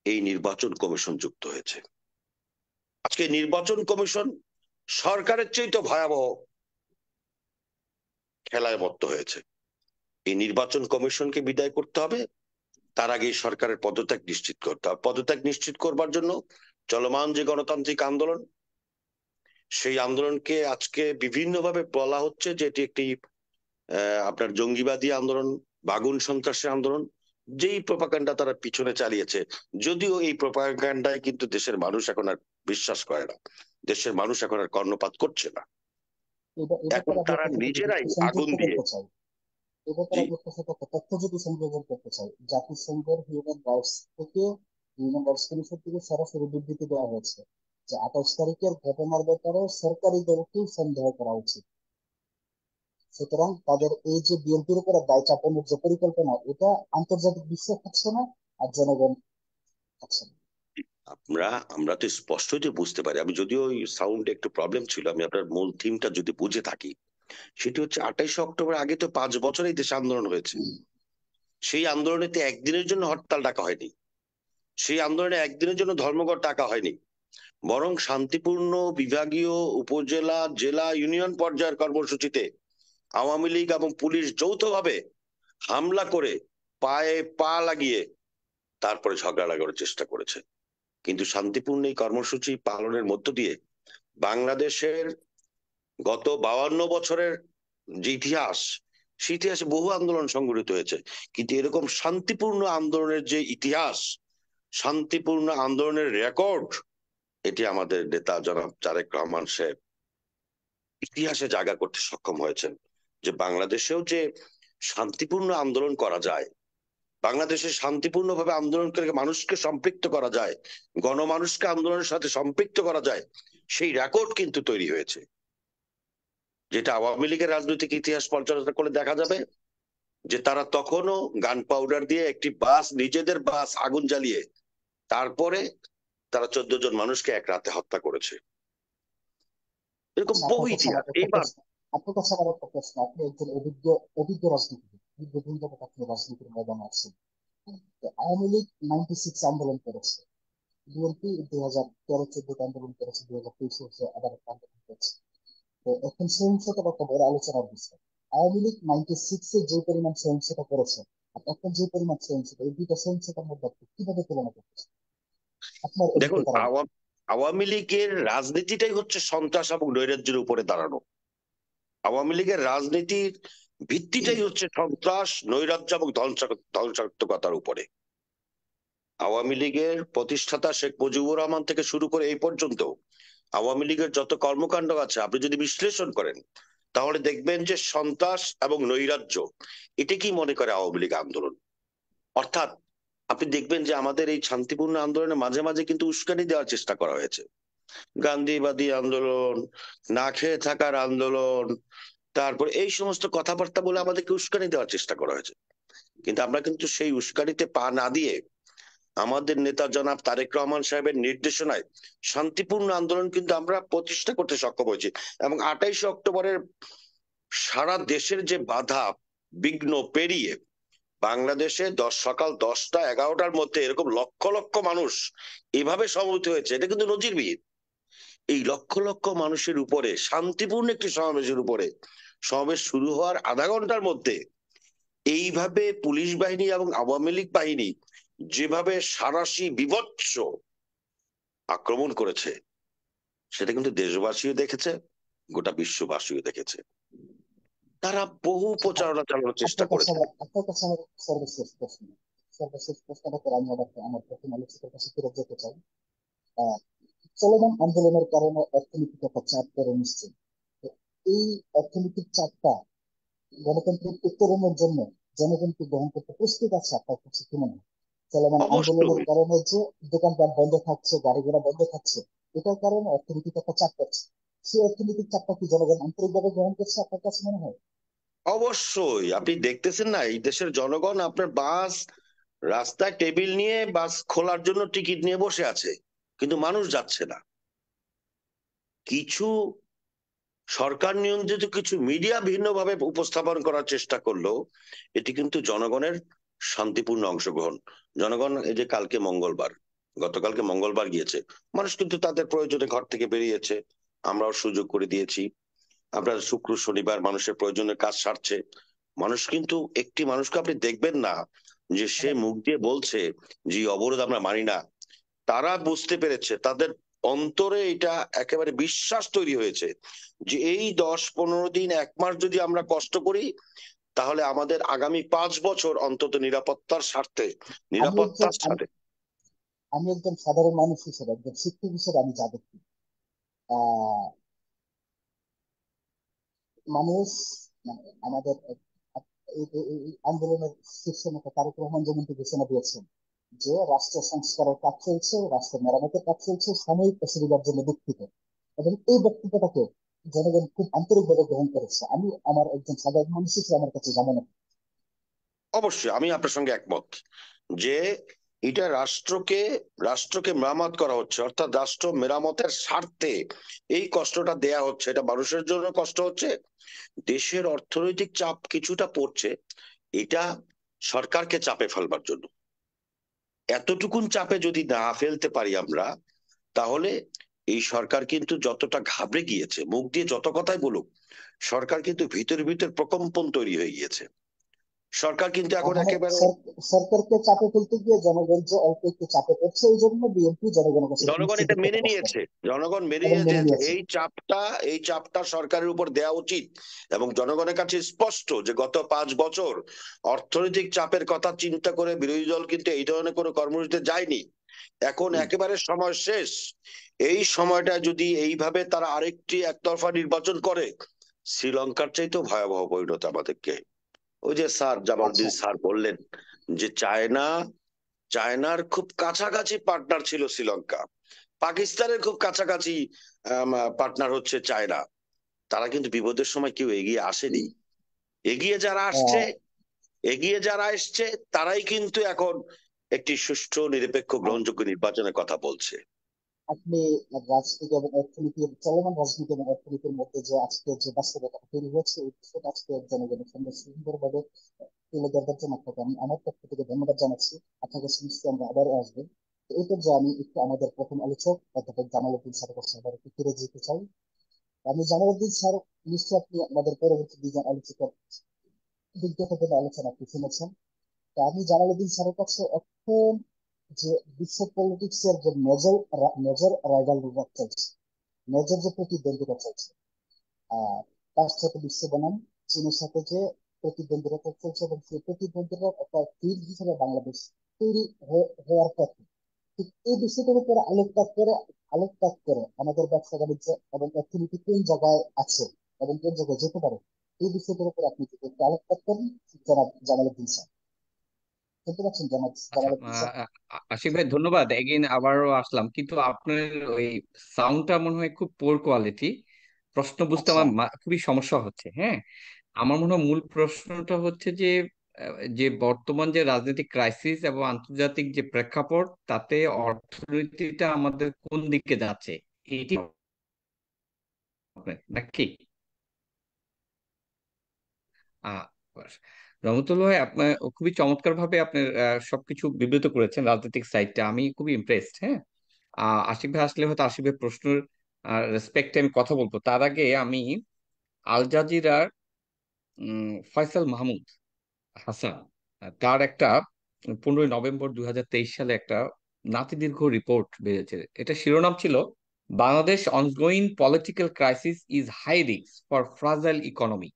এই নির্বাচন কমিশন যুক্ত হয়েছে। আজকে নির্বাচন কমিশন সরকারের চেয়ে তো ভয়াবহ খেলায় মত্ত হয়েছে। এই নির্বাচন কমিশনকে বিদায় করতে হবে, তার আগে সরকারের পদত্যাগ নিশ্চিত করতে হবে। পদত্যাগ নিশ্চিত করবার জন্য চলমান যে গণতান্ত্রিক আন্দোলন, সেই আন্দোলনকে আজকে বিভিন্নভাবে বলা হচ্ছে যে এটি একটি আপনার জঙ্গিবাদী আন্দোলন, বাগুন সন্ত্রাসের আন্দোলন। যেই প্রোপাগান্ডা তারা পিছনে চালিয়েছে, যদিও এই প্রোপাগান্ডায় কিন্তু দেশের মানুষ এখন আর বিশ্বাস করে না, দেশের মানুষ এখন আর কর্ণপাত করছে না। এখন তারা নিজেরাই আগুন দিয়ে তথ্য যদি সংযোজন করতে চাই, জাতিসংঘের হিউম্যান রাইটস কমিশন থেকে সরাসরি বিবৃতি দেওয়া হয়েছে যে 28 তারিখের ঘটনার ব্যাপারে সরকারি দলকেই সন্দেহ করা উচিত। সুতরাং তাদের এই যে বিএনপির উপরে দায় চাপানোর যে পরিকল্পনা, এটা আন্তর্জাতিক বিশ্ব খাচ্ছে না, আর জনগণ খাচ্ছে না। আমরা তো স্পষ্টই বুঝতে পারি। আমি যদিও ওই সাউন্ড একটু প্রবলেম ছিল, আমি আপনার মূল থিমটা যদি বুঝে থাকি, সেটি হচ্ছে 28 অক্টোবর আগে তো 5 বছর এই দেশে আন্দোলন হয়েছে। সেই আন্দোলনেতে একদিনের জন্য হরতাল ডাকা হয়নি, সেই আন্দোলনে একদিনের জন্য ধর্মঘট ডাকা হয়নি, বরং শান্তিপূর্ণ বিভাগীয়, উপজেলা, জেলা, ইউনিয়ন পর্যায়ের কর্মসূচিতে আওয়ামী লীগ এবং পুলিশ যৌথভাবে হামলা করে পায়ে পা লাগিয়ে তারপরে ঝগড়া লাগানোর চেষ্টা করেছে। কিন্তু শান্তিপূর্ণ এই কর্মসূচি পালনের মধ্য দিয়ে বাংলাদেশের গত 52 বছরের যে ইতিহাস, সেই ইতিহাসে বহু আন্দোলন সংঘটিত হয়েছে, কিন্তু এরকম শান্তিপূর্ণ আন্দোলনের যে ইতিহাস, শান্তিপূর্ণ আন্দোলনের রেকর্ড, এটি আমাদের নেতা জনাব তারেক রহমান সাহেব ইতিহাসে জায়গা করতে সক্ষম হয়েছেন। যে বাংলাদেশেও যে শান্তিপূর্ণ আন্দোলন করা যায়, বাংলাদেশে শান্তিপূর্ণভাবে আন্দোলন করে মানুষকে সম্পৃক্ত করা যায়, গণমানুষকে আন্দোলনের সাথে সম্পৃক্ত করা যায়, সেই রেকর্ড কিন্তু তৈরি হয়েছে, যেটা আওয়ামী লীগের রাজনৈতিক ইতিহাস পর্যালোচনা করে দেখা যাবে যে তারা তখনও গান পাউডার দিয়ে একটি বাস, নিজেদের বাস আগুন জ্বালিয়ে তারপরে তারা 14 জন মানুষকে এক রাতে হত্যা করেছে। এরকম বহু ইতিহাস। এইবার আপনার কাছে আমার একটা প্রশ্ন, আপনি একজন অভিজ্ঞ রাজনীতিবিদ, আপনি রাজনীতির ময়দানে আছেন। আওয়ামী লীগ 96 আন্দোলন করেছে, বিএনপি 2013-14 আন্দোলন করেছে, 2023 আবার একটা আন্দোলন করেছে। তো এখন সহিংসতার একটা বড় আলোচনার বিষয়। আওয়ামী লীগ 96-এ যে পরিমাণ সহিংসতা করেছে আর এখন যে পরিমাণ সহিংসতা, এই দুইটা সহিংসতার মধ্যে আপনি কিভাবে তুলনা করতেছেন? আপনার দেখুন, আওয়ামী লীগের রাজনীতিটাই হচ্ছে সন্ত্রাস এবং নৈরাজ্যের উপরে দাঁড়ানো। আওয়ামী লীগের রাজনীতির ভিত্তিটাই হচ্ছে সন্ত্রাস, নৈরাজ্য এবং ধ্বংসাত্মকতার উপরে। আওয়ামী লীগের প্রতিষ্ঠাতা শেখ মুজিবুর রহমান থেকে শুরু করে এই পর্যন্ত আওয়ামী লীগের যত কর্মকাণ্ড আছে, আপনি যদি বিশ্লেষণ করেন তাহলে দেখবেন যে সন্ত্রাস এবং নৈরাজ্য, এটা কি মনে করে আওয়ামী লীগ আন্দোলন। অর্থাৎ আপনি দেখবেন যে আমাদের এই শান্তিপূর্ণ আন্দোলনে মাঝে মাঝে কিন্তু উস্কানি দেওয়ার চেষ্টা করা হয়েছে। গান্ধীবাদী আন্দোলন, না খেয়ে থাকার আন্দোলন, তারপর এই সমস্ত কথাবার্তা বলে আমাদেরকে উস্কানি দেওয়ার চেষ্টা করা হয়েছে। কিন্তু আমরা কিন্তু সেই উস্কানিতে পা না দিয়ে আমাদের নেতা জনাব তারেক রহমান সাহেবের নির্দেশনায় শান্তিপূর্ণ আন্দোলন কিন্তু আমরা প্রতিষ্ঠা করতে সক্ষম হয়েছি। এবং 28 অক্টোবরের সারা দেশের যে বাধা বিঘ্ন পেরিয়ে বাংলাদেশে সকাল 10টা 11টার মধ্যে এরকম লক্ষ লক্ষ মানুষ এভাবে সমবেত হয়েছে, এটা কিন্তু নজিরবিহীন। এই লক্ষ লক্ষ মানুষের উপরে শান্তিপূর্ণ একটি সমাবেশের উপরে সমাবেশ শুরু হওয়ার আধা ঘন্টার মধ্যে এইভাবে পুলিশ বাহিনী এবং আওয়ামী লীগ বাহিনী যেভাবে সাঁড়াশি বীভৎস আক্রমণ করেছে, সেটা কিন্তু দেশবাসীও দেখেছে, গোটা বিশ্ববাসীও দেখেছে। তারা বহু প্রচারণা চালানোর চেষ্টা করেছে। আপনার কাছে আমার সর্বশেষ প্রশ্নটা করে আমি আমার প্রথম আলোচকের কাছে ফেরত যেতে চাই। চলমান আন্দোলনের কারণে অর্থনৈতিক একটা চাপ পড়ে নিশ্চয়ই। তো এই অর্থনৈতিক চাপটা গণতান্ত্রিক উত্তরণের জন্য জনগণ কি গ্রহণ করতে প্রস্তুত আছে আপনার কাছে কি মনে হয়? চলমান আন্দোলনের অবশ্যই কারণে যে দোকানপাট বন্ধ থাকছে, গাড়ি ঘোড়া বন্ধ থাকছে, এটার কারণে অর্থনৈতিক একটা চাপ পড়ছে। সেই অর্থনৈতিক চাপটা কি জনগণ আন্তরিকভাবে গ্রহণ করছে আপনার কাছে মনে হয়? অবশ্যই আপনি দেখতেছেন না, এই দেশের জনগণ আপনার বাস রাস্তায় টেবিল নিয়ে বাস খোলার জন্য টিকিট নিয়ে বসে আছে, কিন্তু মানুষ যাচ্ছে না। কিছু সরকার নিয়ন্ত্রিত কিছু মিডিয়া ভিন্নভাবে উপস্থাপন করার চেষ্টা করলো, এটি কিন্তু জনগণের শান্তিপূর্ণ অংশগ্রহণ। জনগণ এই যে গতকালকে মঙ্গলবার গিয়েছে, মানুষ কিন্তু তাদের প্রয়োজনে ঘর থেকে বেরিয়েছে, আমরাও সুযোগ করে দিয়েছি। আপনার শুক্র শনিবার মানুষের প্রয়োজনের কাজ সারছে। মানুষ কিন্তু একটি মানুষকে আপনি দেখবেন না যে সে মুখ দিয়ে বলছে যে অবরোধ আমরা মানি না। তারা বুঝতে পেরেছে, তাদের অন্তরে এটা একেবারে বিশ্বাস তৈরি হয়েছে যে এই 10-15 দিন 1 মাস যদি আমরা কষ্ট করি, তাহলে আমাদের আগামী 5 বছর অন্তত নিরাপত্তার স্বার্থে আমি একজন নিরাপত্তার আমি সাথে। আমি একজন সাধারণ মানুষ হিসেবে, একজন শিক্ষক হিসেবে আমি যা দেখি, আহ মানুষ মানে আমাদের এই আন্দোলনের শীর্ষ নেতা তারেক রহমান যেমনটি ঘোষণা দিয়েছেন যে রাষ্ট্র সংস্কারের কাজ চলছে, রাষ্ট্র মেরামতের কাজ চলছে, সাময়িক অসুবিধার জন্য দুঃখিত, এবং এই বক্তব্যটাকে জনগণ খুব আন্তরিকভাবে গ্রহণ করেছে। আমি আমার একজন সাধারণ মানুষ হিসেবে আমার কাছে জানা না। অবশ্যই আমি আপনার সঙ্গে একমত যে এটা রাষ্ট্রকে মেরামত করা হচ্ছে, অর্থাৎ রাষ্ট্র মেরামতের স্বার্থে এই কষ্টটা দেয়া হচ্ছে। এটা মানুষের জন্য কষ্ট হচ্ছে, দেশের অর্থনৈতিক চাপ কিছুটা পড়ছে, এটা সরকারকে চাপে ফেলবার জন্য। এতটুকুন চাপে যদি না ফেলতে পারি আমরা, তাহলে এই সরকার কিন্তু যতটা ঘাবড়ে গিয়েছে, মুখ দিয়ে যত কথাই বলুক, সরকার কিন্তু ভিতরে ভিতরে প্রকম্পন তৈরি হয়ে গিয়েছে। সরকার কিন্তু তার এখন মানে একেবারে সরকারকে চাপে ফেলতে গিয়ে জনগণ যে অল্প একটু চাপে পড়ছে, এই জন্য বিএনপি জনগণের কাছে জনগণ এটা কৃতজ্ঞতা মেনে প্রকাশ করে নিয়েছে। জনগণ মেনে এবং নিয়েছে মেনে যে নিয়েছে। এই চাপটা সরকারের উপর দেওয়া উচিত। এবং জনগণের কাছে স্পষ্ট যে গত 5 বছর অর্থনৈতিক চাপের কথা চিন্তা করে বিরোধী দল কিন্তু এই ধরনের কোনো কর্মসূচিতে যায়নি। এখন একেবারে সময় শেষ। এই সময়টা যদি এইভাবে তারা আরেকটি একতরফা নির্বাচন করে, শ্রীলঙ্কার চাইতেও ভয়াবহ পরিণত আমাদেরকে। ওই যে আচ্ছা, জামালউদ্দিন স্যার বললেন যে চায়নার খুব কাছাকাছি পার্টনার ছিল শ্রীলঙ্কা, পাকিস্তানের খুব কাছাকাছি পার্টনার হচ্ছে চায়না। তারা কিন্তু বিপদের সময় কেউ এগিয়ে আসেনি। এগিয়ে যারা আসছে, আহ, এগিয়ে যারা এসছে, তারাই কিন্তু এখন একটি সুষ্ঠু নিরপেক্ষ গ্রহণযোগ্য নির্বাচনের কথা বলছে। আপনি রাজনীতি এবং অর্থনীতির চলমান রাজনীতি এবং অর্থনীতির মধ্যে যে আজকে যে বাস্তবতা তৈরি হয়েছে, এই বিষয়টা আজকে জনগণের সামনে সুন্দরভাবে তুলে ধরবার জন্য আপনাকে আমি আমার পক্ষ থেকে ধন্যবাদ জানাচ্ছি। আপনাকে নিশ্চয়ই আমরা আবারও আসবেন। তো এই পর্যায়ে আমি একটু আমাদের প্রথম আলোচক অধ্যাপক জামালউদ্দিন স্যারের কাছে আবার একটু ফিরে যেতে চাই। আমি জামালউদ্দিন স্যার, নিশ্চয়ই আপনি আমাদের পরবর্তী দুজন আলোচকের বিজ্ঞতাপূর্ণ আলোচনা আপনি শুনেছেন। তা আমি জামালউদ্দিন স্যারের কাছে এখন যে বিশ্ব পলিটিক্স এর যে মেজর রাইভালরি চলছে, মেজর যে প্রতিদ্বন্দ্বিতা চলছে, আহ তার সাথে বিশ্ব বনাম চীনের সাথে যে প্রতিদ্বন্দ্বিতা চলছে, এবং সেই প্রতিদ্বন্দ্বিতার একটা ফিল্ড হিসেবে বাংলাদেশ তৈরি হওয়ার পথে, ঠিক এই বিষয়টার উপরে আলোকপাত করে আমাদের ব্যবসা বাণিজ্য এবং অর্থনীতি কোন জায়গায় আছে এবং কোন জায়গায় যেতে পারে, এই বিষয়টার উপর আপনি যদি একটু আলোকপাত করেন, জনাব জামালউদ্দিন স্যার। শুনতে পাচ্ছেন জামাল আচ্ছা, জামাল উদ্দিন স্যার? আশিক ভাই ধন্যবাদ, এগেইন আবারও আসলাম, কিন্তু আপনার ওই সাউন্ডটা মনে হয় খুব পোর কোয়ালিটি। প্রশ্ন বুঝতে আচ্ছা, আমার খুবই সমস্যা হচ্ছে। হ্যাঁ, আমার মনে হয় মূল প্রশ্নটা হচ্ছে যে যে বর্তমান যে রাজনৈতিক ক্রাইসিস এবং আন্তর্জাতিক যে প্রেক্ষাপট, তাতে অর্থনীতিটা আমাদের কোন দিকে যাচ্ছে, এটি নাকি? আহ রহমতুল্লাহ ভাই, আপনার খুবই চমৎকার ভাবে আপনার সবকিছু বিবৃত করেছেন, রাজনৈতিক সাইডটা আমি খুবই ইমপ্রেসড। হ্যাঁ, আশিক ভাই আসলে হয়তো আশিক ভাই প্রশ্নের রেসপেক্টে আমি কথা বলবো, তার আগে আমি আল জাজিরার ফয়সাল মাহমুদ হাসান, তার একটা 15ই নভেম্বর 2023 সালে একটা নাতিদীর্ঘ রিপোর্ট বেরিয়েছে। এটা শিরোনাম ছিল, Bangladesh ongoing political crisis is high risk for fragile economy.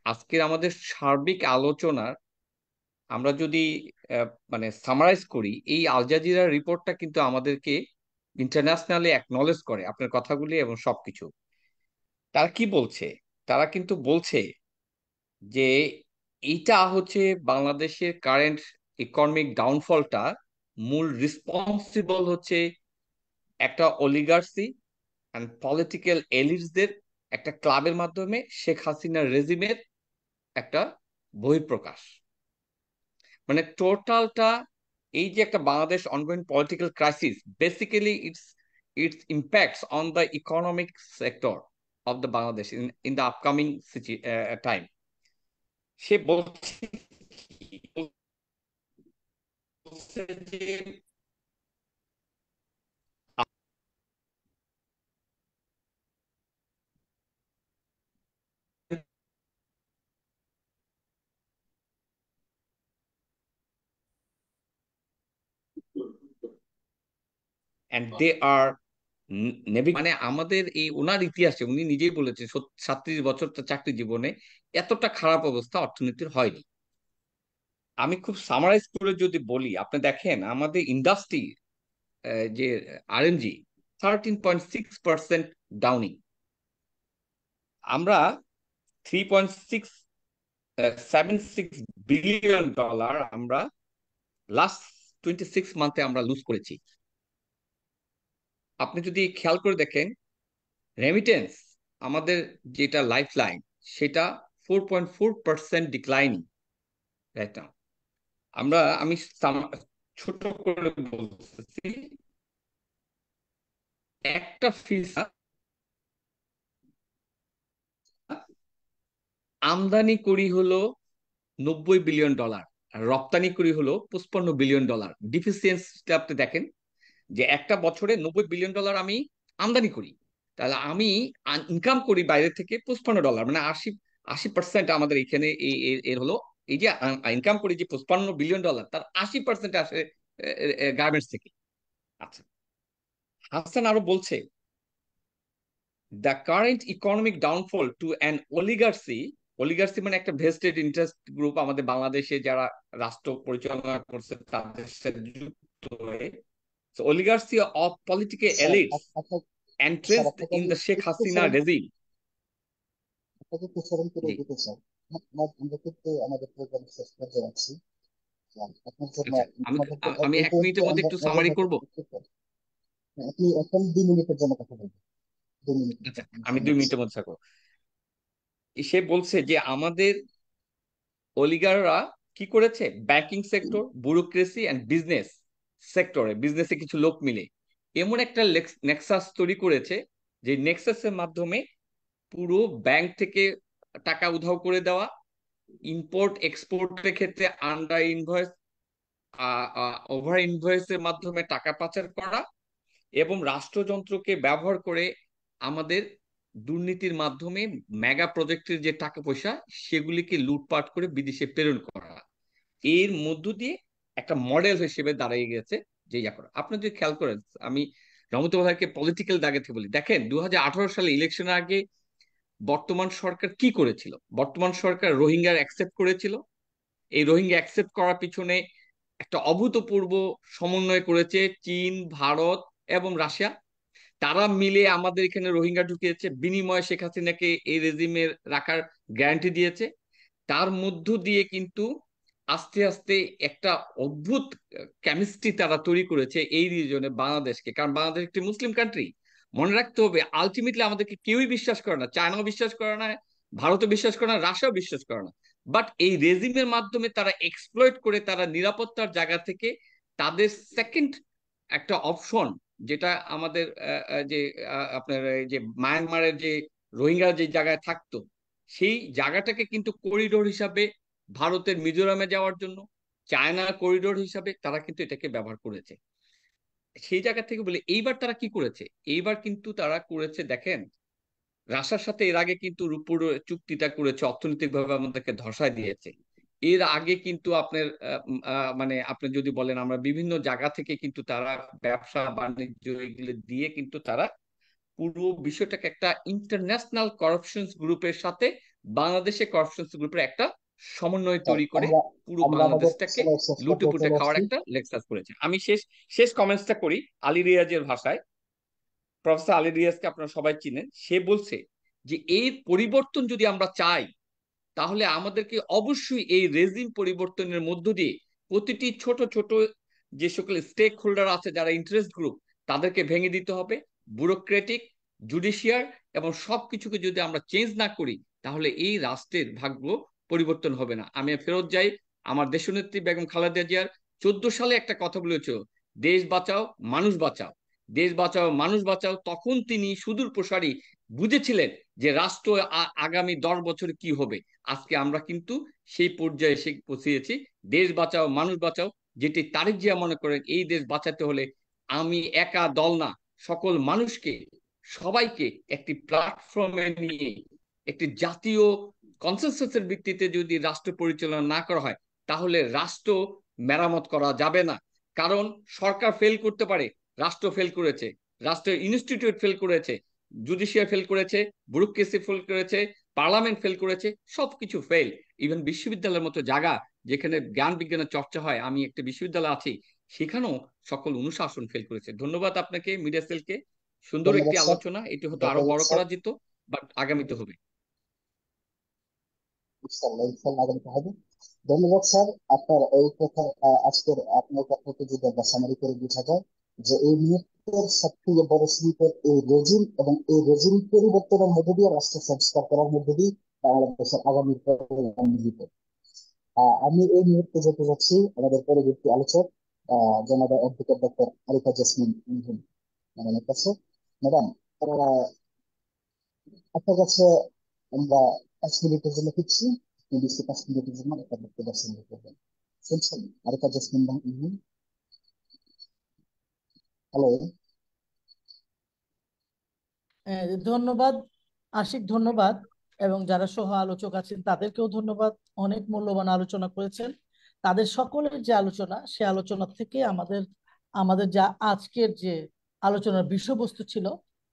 আজকের আমাদের সার্বিক আলোচনার আমরা যদি মানে সামারাইজ করি, এই আল জাজিরা রিপোর্টটা কিন্তু আমাদেরকে ইন্টারন্যাশনালি অ্যাকনলেজ করে আপনার কথাগুলি এবং সবকিছু। তারা কি বলছে? তারা কিন্তু বলছে যে এইটা হচ্ছে বাংলাদেশের কারেন্ট ইকোনমিক ডাউনফলটা মূল রেসপন্সিবল হচ্ছে একটা অলিগার্সি অ্যান্ড পলিটিক্যাল এলিটসদের একটা ক্লাবের মাধ্যমে শেখ হাসিনার রেজিমের একটা বহিঃপ্রকাশ। মানে টোটালটা, এই যে একটা Bangladesh ongoing political crisis, basically its impacts on the economic sector of the Bangladesh in the upcoming time. সে বলছে বলছে যে and they are মানে আমাদের এই ওনার ইতিহাসে উনি নিজেই বলেছেন 37 বছর তার চাকরি জীবনে এতটা খারাপ অবস্থা অর্থনীতির হয়নি। আমি খুব সামারাইজ করে যদি বলি, আপনি দেখেন আমাদের ইন্ডাস্ট্রি যে আরএনজি 13.6% ডাউনিং। আমরা 3.676 বিলিয়ন ডলার আমরা লাস্ট 26 মান্থে আমরা লুজ করেছি। আপনি যদি খেয়াল করে দেখেন, রেমিটেন্স আমাদের যেটা লাইফ লাইন, সেটা 4.4% ডিক্লাইন রাইট নাও। আমি ছোট করে বলতেছি, একটা ফিসা আমদানি করি হলো 90 বিলিয়ন ডলার, আর রপ্তানি করি হলো 55 বিলিয়ন ডলার। ডিফিসিয়েন্সিটা আপনি দেখেন যে একটা বছরে 90 বিলিয়ন ডলার আমি আমদানি করি, তাহলে আমি ইনকাম করি বাইরে থেকে 55 ডলার, মানে 80% আমাদের এখানে এর হলো এই যে ইনকাম করি যে 55 বিলিয়ন ডলার, তার 80% আসে গার্মেন্টস থেকে। আচ্ছা, হাসান আরো বলছে, the current economic downfall to an oligarchy, oligarchy মানে একটা ভেস্টেড ইন্টারেস্ট গ্রুপ আমাদের বাংলাদেশে যারা রাষ্ট্র পরিচালনা করছে তাদের সাথে যুক্ত হয়ে, অলিগার্সি অফ পলিটিক্যাল স্যার এলিটস আপনার স্যার এন্ট্রেন্সড আপনাকে ইন আমি দ্য শেখ একটু হাসিনা স্মরণ রেজিম। আপনাকে একটু স্মরণ করে জি, দিতে চাই। আমরা কিন্তু আমাদের প্রোগ্রাম শেষ পর্যায়ে আছি। আপনার জন্য আচ্ছা, আমি আমাদেরকে আমি এই এক পর্যন্ত মিনিটের মধ্যে আমরা একটু নজর সামারি করব। রাখতে আপনি এখন 2 মিনিটের জন্য কথা বলবেন। 2 মিনিটের আচ্ছা, জন্য আমি সময় দুই দিচ্ছি। মিনিটের মধ্যে থাকবো। সে বলছে যে আমাদের অলিগাররা কি করেছে, banking sector, bureaucracy and business সেক্টরে, বিজনেসে কিছু লোক মিলে এমন একটা নেক্সাস তৈরি করেছে, যে নেক্সাসের মাধ্যমে পুরো ব্যাংক থেকে টাকা উধাও করে দেওয়া, ইম্পোর্ট এক্সপোর্টের ক্ষেত্রে আন্ডার ইনভয়েস, ওভার ইনভয়েসের মাধ্যমে টাকা পাচার করা, এবং রাষ্ট্রযন্ত্রকে ব্যবহার করে আমাদের দুর্নীতির মাধ্যমে মেগা প্রজেক্টের যে টাকা পয়সা সেগুলিকে লুটপাট করে বিদেশে প্রেরণ করা, এর মধ্য দিয়ে একটা মডেল হিসেবে দাঁড়িয়ে গেছে যে ইয়া করা। আপনি যদি খেয়াল করেন, আমি রহমতুল্লাহকে পলিটিক্যাল দাগে থেকে বলি, দেখেন 2018 সালে ইলেকশনের আগে বর্তমান সরকার কি করেছিল। বর্তমান সরকার রোহিঙ্গা অ্যাকসেপ্ট করেছিল। এই রোহিঙ্গা অ্যাকসেপ্ট করার পিছনে একটা অভূতপূর্ব সমন্বয় করেছে চীন, ভারত এবং রাশিয়া। তারা মিলে আমাদের এখানে রোহিঙ্গা ঢুকিয়েছে, বিনিময়ে শেখ হাসিনাকে এই রেজিমের রাখার গ্যারান্টি দিয়েছে। তার মধ্য দিয়ে কিন্তু আস্তে আস্তে একটা অদ্ভুত কেমিস্ট্রি তারা তৈরি করেছে এই রিজনে বাংলাদেশকে, কারণ বাংলাদেশ একটি মুসলিম কান্ট্রি। মনে রাখতে হবে আলটিমেটলি আমাদেরকে কেউই বিশ্বাস করে না, চায়নাও বিশ্বাস করে না, ভারতও বিশ্বাস করে না, রাশিয়াও বিশ্বাস করে না। বাট এই রেজিমের মাধ্যমে তারা এক্সপ্লয়েট করে তারা নিরাপত্তার জায়গা থেকে তাদের সেকেন্ড একটা অপশন, যেটা আমাদের যে আপনার এই যে মায়ানমারের যে রোহিঙ্গা যে জায়গায় থাকতো, সেই জায়গাটাকে কিন্তু করিডোর হিসাবে ভারতের মিজোরামে যাওয়ার জন্য, চায়নার করিডোর হিসাবে তারা কিন্তু এটাকে ব্যবহার করেছে। সেই জায়গা থেকে বলে এইবার তারা কি করেছে, এইবার কিন্তু তারা করেছে দেখেন, রাশিয়ার সাথে এর আগে কিন্তু রূপপুর চুক্তিটা করেছে, অর্থনৈতিকভাবে আমাদেরকে ধসায় দিয়েছে। এর আগে কিন্তু আপনার মানে আপনি যদি বলেন আমরা বিভিন্ন জায়গা থেকে কিন্তু তারা ব্যবসা বাণিজ্য এগুলো দিয়ে কিন্তু তারা পুরো বিষয়টাকে একটা ইন্টারন্যাশনাল করাপশন গ্রুপের সাথে বাংলাদেশের করাপশন গ্রুপের একটা সমন্বয় স্যার, তৈরি করে আমরা পুরো আমরা আমাদের বাংলাদেশটাকে সময় শেষ লুটে পর্যায়ে পুটে চলে খাওয়ার আসছি। একটা লেকচার করেছে। আমি শেষ শেষ কমেন্টসটা করি আলী রিয়াজের ভাষায়। প্রফেসর আলী রিয়াজকে আপনারা সবাই চিনেন, সে বলছে যে এই পরিবর্তন যদি আমরা চাই, তাহলে আমাদেরকে অবশ্যই এই রেজিম পরিবর্তনের মধ্য দিয়ে প্রতিটি ছোট ছোট যে সকল স্টেক হোল্ডার আছে, যারা ইন্টারেস্ট গ্রুপ, তাদেরকে ভেঙে দিতে হবে। ব্যুরোক্রেটিক, জুডিশিয়ার এবং সবকিছুকে যদি আমরা চেঞ্জ না করি, তাহলে এই রাষ্ট্রের ভাগ্য পরিবর্তন হবে না। আমি ফেরত যাই আমার দেশনেত্রী বেগম খালেদা জিয়ার 14 সালে একটা কথা বলেছিল, দেশ বাঁচাও মানুষ বাঁচাও, দেশ বাঁচাও মানুষ বাঁচাও। তখন তিনি সুদূর প্রসারী বুঝেছিলেন যে রাষ্ট্র আগামী 10 বছরে কি হবে। আজকে আমরা কিন্তু সেই পর্যায়ে এসে পৌঁছেছি, দেশ বাঁচাও মানুষ বাঁচাও, যেটি তারেক জিয়া মনে করেন এই দেশ বাঁচাতে হলে আমি একা দল না, সকল মানুষকে, সবাইকে একটি প্ল্যাটফর্মে নিয়ে একটি জাতীয় কনসেনসাসের ভিত্তিতে যদি রাষ্ট্র পরিচালনা না করা হয়, তাহলে রাষ্ট্র মেরামত করা যাবে না। কারণ সরকার ফেল করতে পারে, রাষ্ট্র ফেল করেছে, রাষ্ট্রের ইনস্টিটিউট ফেল করেছে, জুডিশিয়ার ফেল করেছে, ব্যুরোক্রেসি ফেল করেছে, পার্লামেন্ট ফেল করেছে, সবকিছু ফেল। ইভেন বিশ্ববিদ্যালয়ের মতো জায়গা যেখানে জ্ঞান বিজ্ঞানের চর্চা হয়, আমি একটা বিশ্ববিদ্যালয় আছি, সেখানেও সকল অনুশাসন ফেল করেছে। ধন্যবাদ আপনাকে, মিডিয়া সেলকে। সুন্দর একটি ধন্যবাদ স্যার। আলোচনা, এটি হয়তো আরো ধন্যবাদ বড় স্যার। করা যেত, বাট আগামীতে হবে। ইনশাল্লাহ ইনশাল্লাহ আগামীতে হবে। ধন্যবাদ স্যার। আপনার এই কথা, আজকের আপনার কথাকে যদি আমরা সামারি করে বোঝা যায় যে এই মুহূর্তের সবথেকে বড় সংকট এই রেজিম, এবং এই রেজিম পরিবর্তনের মধ্যে দিয়ে রাষ্ট্র সংস্কার করার মধ্যে দিয়ে বাংলাদেশের আগামীর পরিণাম নিহিত। আমি এই মুহূর্তে যেতে যাচ্ছি আমাদের পরবর্তী আলোচক জনাব অ্যাডভোকেট ডক্টর আরিফা জেসমিন ম্যাডামের কাছে। ম্যাডাম, আপনার কাছে আমরা 5 মিনিটের জন্য ফিরছি। আপনি 5 মিনিটের জন্য একটা বক্তব্য শুনতে করবেন। শুনছেন আরিফা জেসমিন ম্যাডাম? হ্যালো। ধন্যবাদ আশিক, ধন্যবাদ, এবং যারা সহ আলোচক আছেন তাদেরকেও ধন্যবাদ। অনেক মূল্যবান আলোচনা করেছেন। তাদের সকলের যে আলোচনা, সে আলোচনা থেকে আমাদের আমাদের যা আজকের যে আলোচনার বিষয়বস্তু ছিল,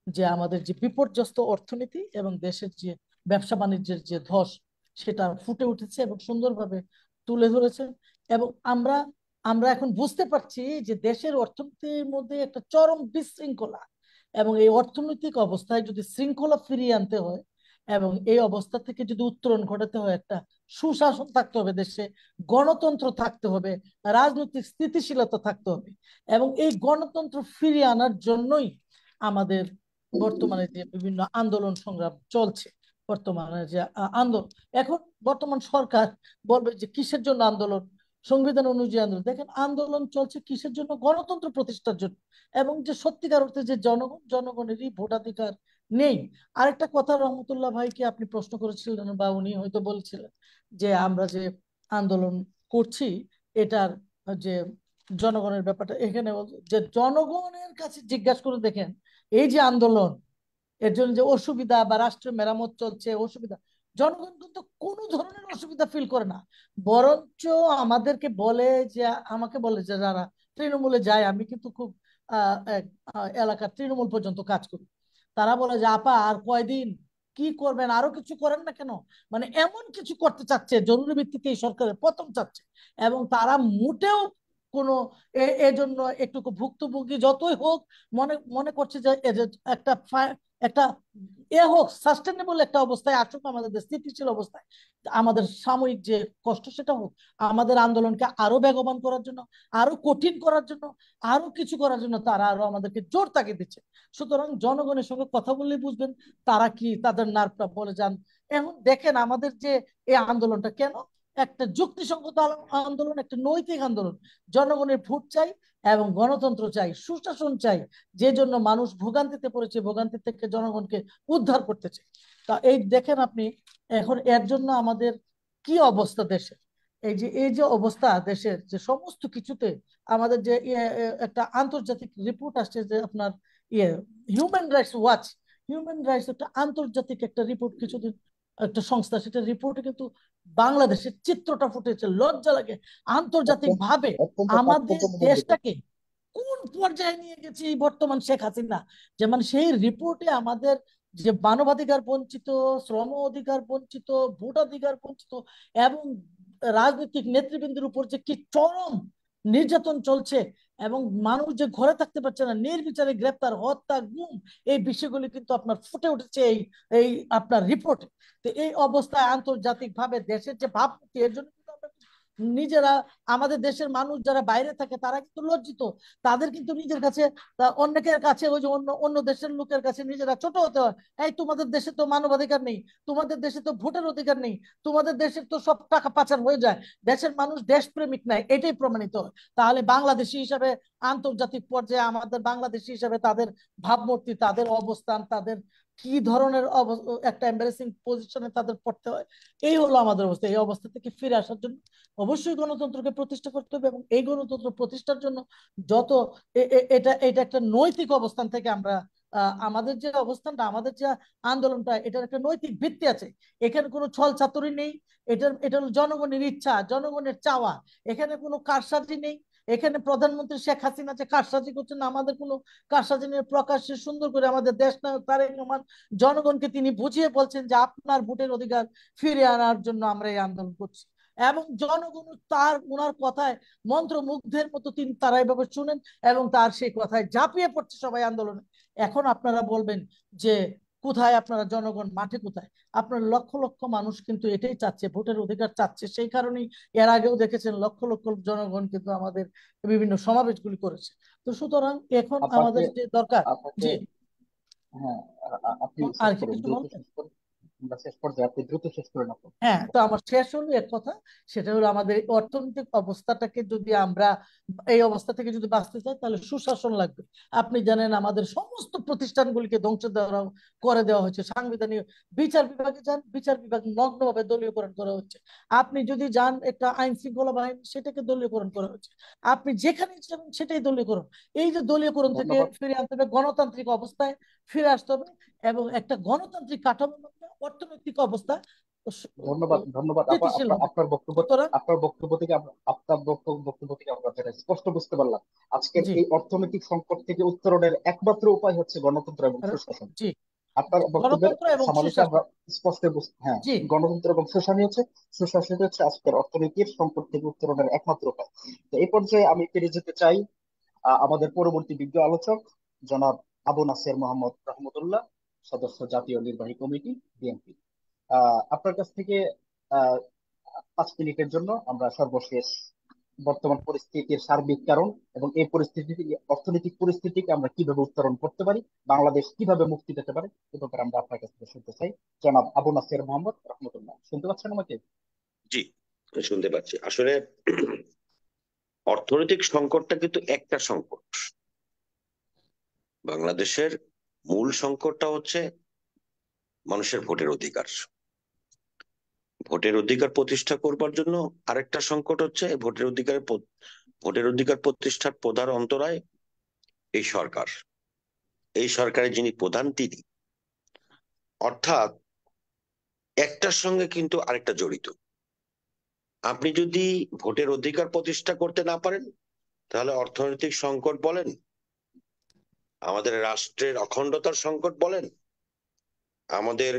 যে আমাদের যে বিপর্যস্ত অর্থনীতি এবং দেশের যে ব্যবসা বাণিজ্যের যে ধস, সেটা ফুটে উঠেছে এবং সুন্দরভাবে তুলে ধরেছেন। এবং আমরা আমরা এখন বুঝতে পারছি যে দেশের অর্থনীতির মধ্যে একটা চরম বিশৃঙ্খলা, এবং এই অর্থনৈতিক অবস্থায় যদি শৃঙ্খলা ফিরিয়ে আনতে হয় এবং এই অবস্থা থেকে যদি উত্তরণ ঘটাতে হয়, একটা সুশাসন থাকতে হবে দেশে, গণতন্ত্র থাকতে হবে, রাজনৈতিক স্থিতিশীলতা থাকতে হবে। এবং এই গণতন্ত্র ফিরিয়ে আনার জন্যই আমাদের বর্তমানে যে বিভিন্ন আন্দোলন সংগ্রাম চলছে, বর্তমানে যে আন্দোলন, এখন বর্তমান সরকার বলবে যে কিসের জন্য আন্দোলন, সংবিধান অনুযায়ী আন্দোলন। দেখেন, আন্দোলন চলছে কিসের জন্য? গণতন্ত্র প্রতিষ্ঠার জন্য। এবং যে সত্যিকার অর্থে যে জনগণেরই ভোটাধিকার নেই। আরেকটা কথা রহমতুল্লাহ ভাইকে আপনি প্রশ্ন করেছিলেন, বা উনি হয়তো বলছিলেন যে আমরা যে আন্দোলন করছি এটার যে জনগণের ব্যাপারটা, এখানে যে জনগণের কাছে জিজ্ঞাসা করে দেখেন, এই যে আন্দোলন, এর জন্য যে অসুবিধা বা রাষ্ট্রের মেরামত চলছে অসুবিধা, জনগণ কিন্তু কোনো ধরনের অসুবিধা ফিল করে না। বরঞ্চ আমাদেরকে বলে যে, আমাকে বলে যে যারা তৃণমূলে যায়, আমি কিন্তু খুব এক এলাকার তৃণমূল পর্যন্ত কাজ করি, তারা বলে যে আপা আর কয়দিন, কি করবেন, আরো কিছু করেন না কেন? মানে এমন কিছু করতে চাচ্ছে, জরুরি ভিত্তিতে এই সরকারের পতন চাচ্ছে। এবং তারা মোটেও কোনো এজন্য একটুকু ভুক্তভোগী যতই হোক মনে মনে করছে যে একটা একটা হোক সাস্টেনেবল একটা অবস্থায় আসুক আমাদের দেশ, স্থিতিশীল অবস্থায় আমাদের সাময়িক যে কষ্ট সেটা হোক, আমাদের আন্দোলনকে আরো বেগবান করার জন্য, আরো কঠিন করার জন্য, আরো কিছু করার জন্য তারা আরো আমাদেরকে জোর তাগিদ দিচ্ছে। সুতরাং জনগণের সঙ্গে কথা বললেই বুঝবেন তারা কি তাদের নার্ভটা বলে যান। এখন দেখেন আমাদের যে এই আন্দোলনটা কেন একটা যুক্তিসঙ্গত আন্দোলন, একটা নৈতিক আন্দোলন। জনগণের ভোট চাই এবং গণতন্ত্র চাই, সুশাসন চাই, যে জন্য মানুষ ভোগান্তিতে পড়েছে, ভোগান্তি থেকে জনগণকে উদ্ধার করতে চাই। তা এই দেখেন আপনি এখন এর জন্য আমাদের কি অবস্থা দেশের, এই যে অবস্থা দেশের, যে সমস্ত কিছুতে আমাদের যে একটা আন্তর্জাতিক রিপোর্ট আসছে যে আপনার ইয়ে human rights watch, human rights একটা আন্তর্জাতিক একটা রিপোর্ট কিছুদিন, একটা সংস্থা, সেটা রিপোর্টে কিন্তু বাংলাদেশের চিত্রটা ফুটেছে, লজ্জা লাগে। আন্তর্জাতিক অত্যন্ত ভাবে অত্যন্ত আমাদের তাৎপর্যমণ্ডিত। দেশটাকে কোন পর্যায়ে নিয়ে গেছে এই বর্তমান শেখ হাসিনা, যেমন সেই রিপোর্টে আমাদের যে মানবাধিকার বঞ্চিত, শ্রম অধিকার বঞ্চিত, ভোটাধিকার বঞ্চিত এবং রাজনৈতিক নেতৃবৃন্দের উপর যে কি চরম নির্যাতন চলছে এবং মানুষ যে ঘরে থাকতে পারছে না, নির্বিচারে গ্রেপ্তার, হত্যা, গুম, এই বিষয়গুলি কিন্তু আপনার ফুটে উঠেছে এই এই আপনার রিপোর্টে। তো এই অবস্থায় আন্তর্জাতিক ভাবে দেশের যে ভাবমূর্তি, এর জন্য কিন্তু আমরা নিজেরা, আমাদের দেশের মানুষ যারা বাইরে থাকে তারা কিন্তু লজ্জিত। তাদের কিন্তু নিজের কাছে, অনেকের কাছে, ওই যে অন্য অন্য দেশের লোকের কাছে নিজেরা ছোট হতে হয়। এই তোমাদের দেশে তো মানবাধিকার নেই, তোমাদের দেশে তো ভোটের অধিকার নেই, তোমাদের দেশের তো সব টাকা পাচার হয়ে যায়, দেশের মানুষ দেশপ্রেমিক নাই, এটাই প্রমাণিত হয়। তাহলে বাংলাদেশি হিসাবে আন্তর্জাতিক পর্যায়ে আমাদের বাংলাদেশি হিসাবে তাদের ভাবমূর্তি, তাদের অবস্থান, তাদের কি ধরনের একটা এম্বারেসিং পজিশনে তাদের পড়তে হয়। এই হলো আমাদের অবস্থা। এই অবস্থা থেকে ফিরে আসার জন্য অবশ্যই গণতন্ত্রকে প্রতিষ্ঠা করতে হবে এবং এই গণতন্ত্র প্রতিষ্ঠার জন্য যত এটা এটা একটা নৈতিক অবস্থান থেকে আমরা আমাদের যে অবস্থানটা, আমাদের যে আন্দোলনটা, এটার একটা নৈতিক ভিত্তি আছে। এখানে কোনো ছল চাতুরি নেই, এটা হলো জনগণের ইচ্ছা, জনগণের চাওয়া। এখানে কোনো কারসাজি নেই। এখানে প্রধানমন্ত্রী শেখ হাসিনা যে কারসাজি করছেন, আমাদের কোনো কারসাজি নেই। প্রকাশ্যে সুন্দর করে আমাদের দেশ নায়ক তারেক রহমান জনগণকে তিনি বুঝিয়ে বলছেন যে আপনার ভোটের অধিকার ফিরিয়ে আনার জন্য আমরা এই আন্দোলন করছি। এবং জনগণ তার ওনার কথায় মন্ত্রমুগ্ধের মতো তিনি তারা এভাবে শুনেন এবং তার সেই কথায় ঝাঁপিয়ে পড়ছে সবাই আন্দোলনে। এখন আপনারা বলবেন যে কোথায় আপনারা, জনগণ মাঠে কোথায়? আপনার লক্ষ লক্ষ মানুষ কিন্তু এটাই চাচ্ছে, ভোটের অধিকার চাচ্ছে। সেই কারণেই এর আগেও দেখেছেন লক্ষ লক্ষ জনগণ কিন্তু আমাদের বিভিন্ন সমাবেশগুলি করেছে। তো সুতরাং এখন আপনাকে আমাদের যে দরকার, আপনাকে জি, হ্যাঁ, আপনি আর শেষ কি করুন, কিছু দ্রুত বলবেন? শেষ করুন। আমরা শেষ পর্যায়ে, আপনি দ্রুত শেষ করেন আপনি। হ্যাঁ, তো আমার শেষ হলো এক কথা, সেটা হলো আমাদের এই অর্থনৈতিক অবস্থাটাকে যদি আমরা এই অবস্থা থেকে যদি বাঁচতে চাই তাহলে সুশাসন লাগবে। আপনি জানেন আমাদের সমস্ত প্রতিষ্ঠানগুলিকে ধ্বংস করে দেওয়া হয়েছে। সাংবিধানিক বিচার বিভাগে যান, বিচার বিভাগ নগ্নভাবে দলীয়করণ করা হচ্ছে। আপনি যদি যান একটা আইন শৃঙ্খলা বাহিনী, সেটাকে দলীয়করণ করা হচ্ছে। আপনি যেখানে যাবেন সেটাই দলীয়করণ। এই যে দলীয়করণ থেকে ধন্যবাদ। ফিরে আনতে হবে, গণতান্ত্রিক অবস্থায় ফিরে আসতে হবে এবং একটা গণতান্ত্রিক কাঠামোর মধ্যে অর্থনৈতিক অবস্থা ধন্যবাদ। ধন্যবাদ স্থিতিশীল হবে। আপনার বক্তব্য, সুতরাং আমরা যেটা স্পষ্ট বুঝতে পারলাম, আজকের জি, এই অর্থনৈতিক সংকট থেকে উত্তরণের একমাত্র উপায় হচ্ছে গণতন্ত্র এবং আর- সুশাসন। জি, আপনার বক্তব্যের গণতন্ত্র এবং সামারিটা আমরা সুশাসন। স্পষ্ট হ্যাঁ, জি, গণতন্ত্র এবং সুশাসন হচ্ছে আজকের অর্থনীতির সংকট থেকে উত্তরণের একমাত্র উপায়। তো এই পর্যায়ে আমি ফিরে যেতে চাই আমাদের পরবর্তী বিজ্ঞ আলোচক জনাব আবু নাসের মোহাম্মদ রহমতুল্লাহ, সদস্য জাতীয় নির্বাহী কমিটি, বিএনপি। আপনার কাছ থেকে আহ 5 মিনিটের জন্য আমরা সর্বশেষ বর্তমান পরিস্থিতির সার্বিক কারণ এবং এই পরিস্থিতি থেকে, অর্থনৈতিক পরিস্থিতিকে আমরা কিভাবে উত্তরণ করতে পারি, বাংলাদেশ কিভাবে মুক্তি পেতে পারে, এ ব্যাপারে আমরা আপনার কাছ থেকে শুনতে চাই। জনাব আবু নাসের মোহাম্মদ রহমতুল্লাহ, শুনতে পাচ্ছেন আমাকে? জি, শুনতে পাচ্ছি। আসলে অর্থনৈতিক সংকটটা কিন্তু একটা সংকট। বাংলাদেশের মূল সংকটটা হচ্ছে মানুষের ভোটের অধিকার। ভোটের অধিকার প্রতিষ্ঠা করবার জন্য আরেকটা সংকট হচ্ছে ভোটের অধিকার প্রতিষ্ঠার প্রধান অন্তরায় এই সরকার। এই সরকারের যিনি প্রধান তিনি, অর্থাৎ একটার সঙ্গে কিন্তু আরেকটা জড়িত। আপনি যদি ভোটের অধিকার প্রতিষ্ঠা করতে না পারেন, তাহলে অর্থনৈতিক সংকট বলেন, আমাদের রাষ্ট্রের অখণ্ডতার সংকট বলেন, আমাদের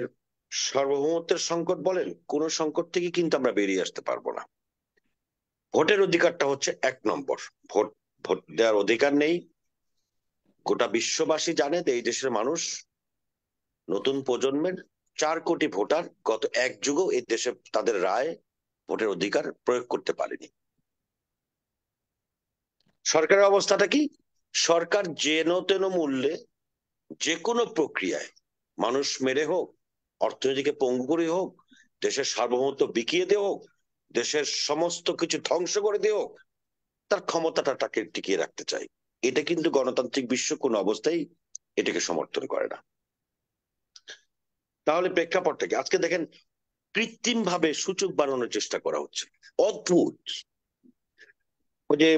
সার্বভৌমত্বের সংকট বলেন, কোন সংকট থেকে কিন্তু আমরা বেরিয়ে আসতে পারবো না। ভোটের অধিকারটা হচ্ছে 1 নম্বর। ভোট ভোট দেওয়ার অধিকার নেই। গোটা বিশ্ববাসী জানে যে এই দেশের মানুষ, নতুন প্রজন্মের 4 কোটি ভোটার গত 1 যুগও এই দেশে তাদের রায়, ভোটের অধিকার প্রয়োগ করতে পারেনি। সরকারের অবস্থাটা কি? সরকার যেন তেন মূল্যে যে কোনো প্রক্রিয়ায় মানুষ মেরে হোক, অর্থনীতিকে পঙ্গু করে হোক, দেশের সার্বভৌমত্ব বিকিয়ে দিয়ে হোক, দেশের সমস্ত কিছু ধ্বংস করে দিয়ে হোক, তার ক্ষমতাটা তাকে টিকিয়ে রাখতে চাই। এটা কিন্তু গণতান্ত্রিক বিশ্ব কোন অবস্থায় এটাকে সমর্থন করে না। তাহলে প্রেক্ষাপটটা কি? আজকে দেখেন কৃত্রিম ভাবে সূচক বাড়ানোর চেষ্টা করা হচ্ছে, অদ্ভুত। ওই যে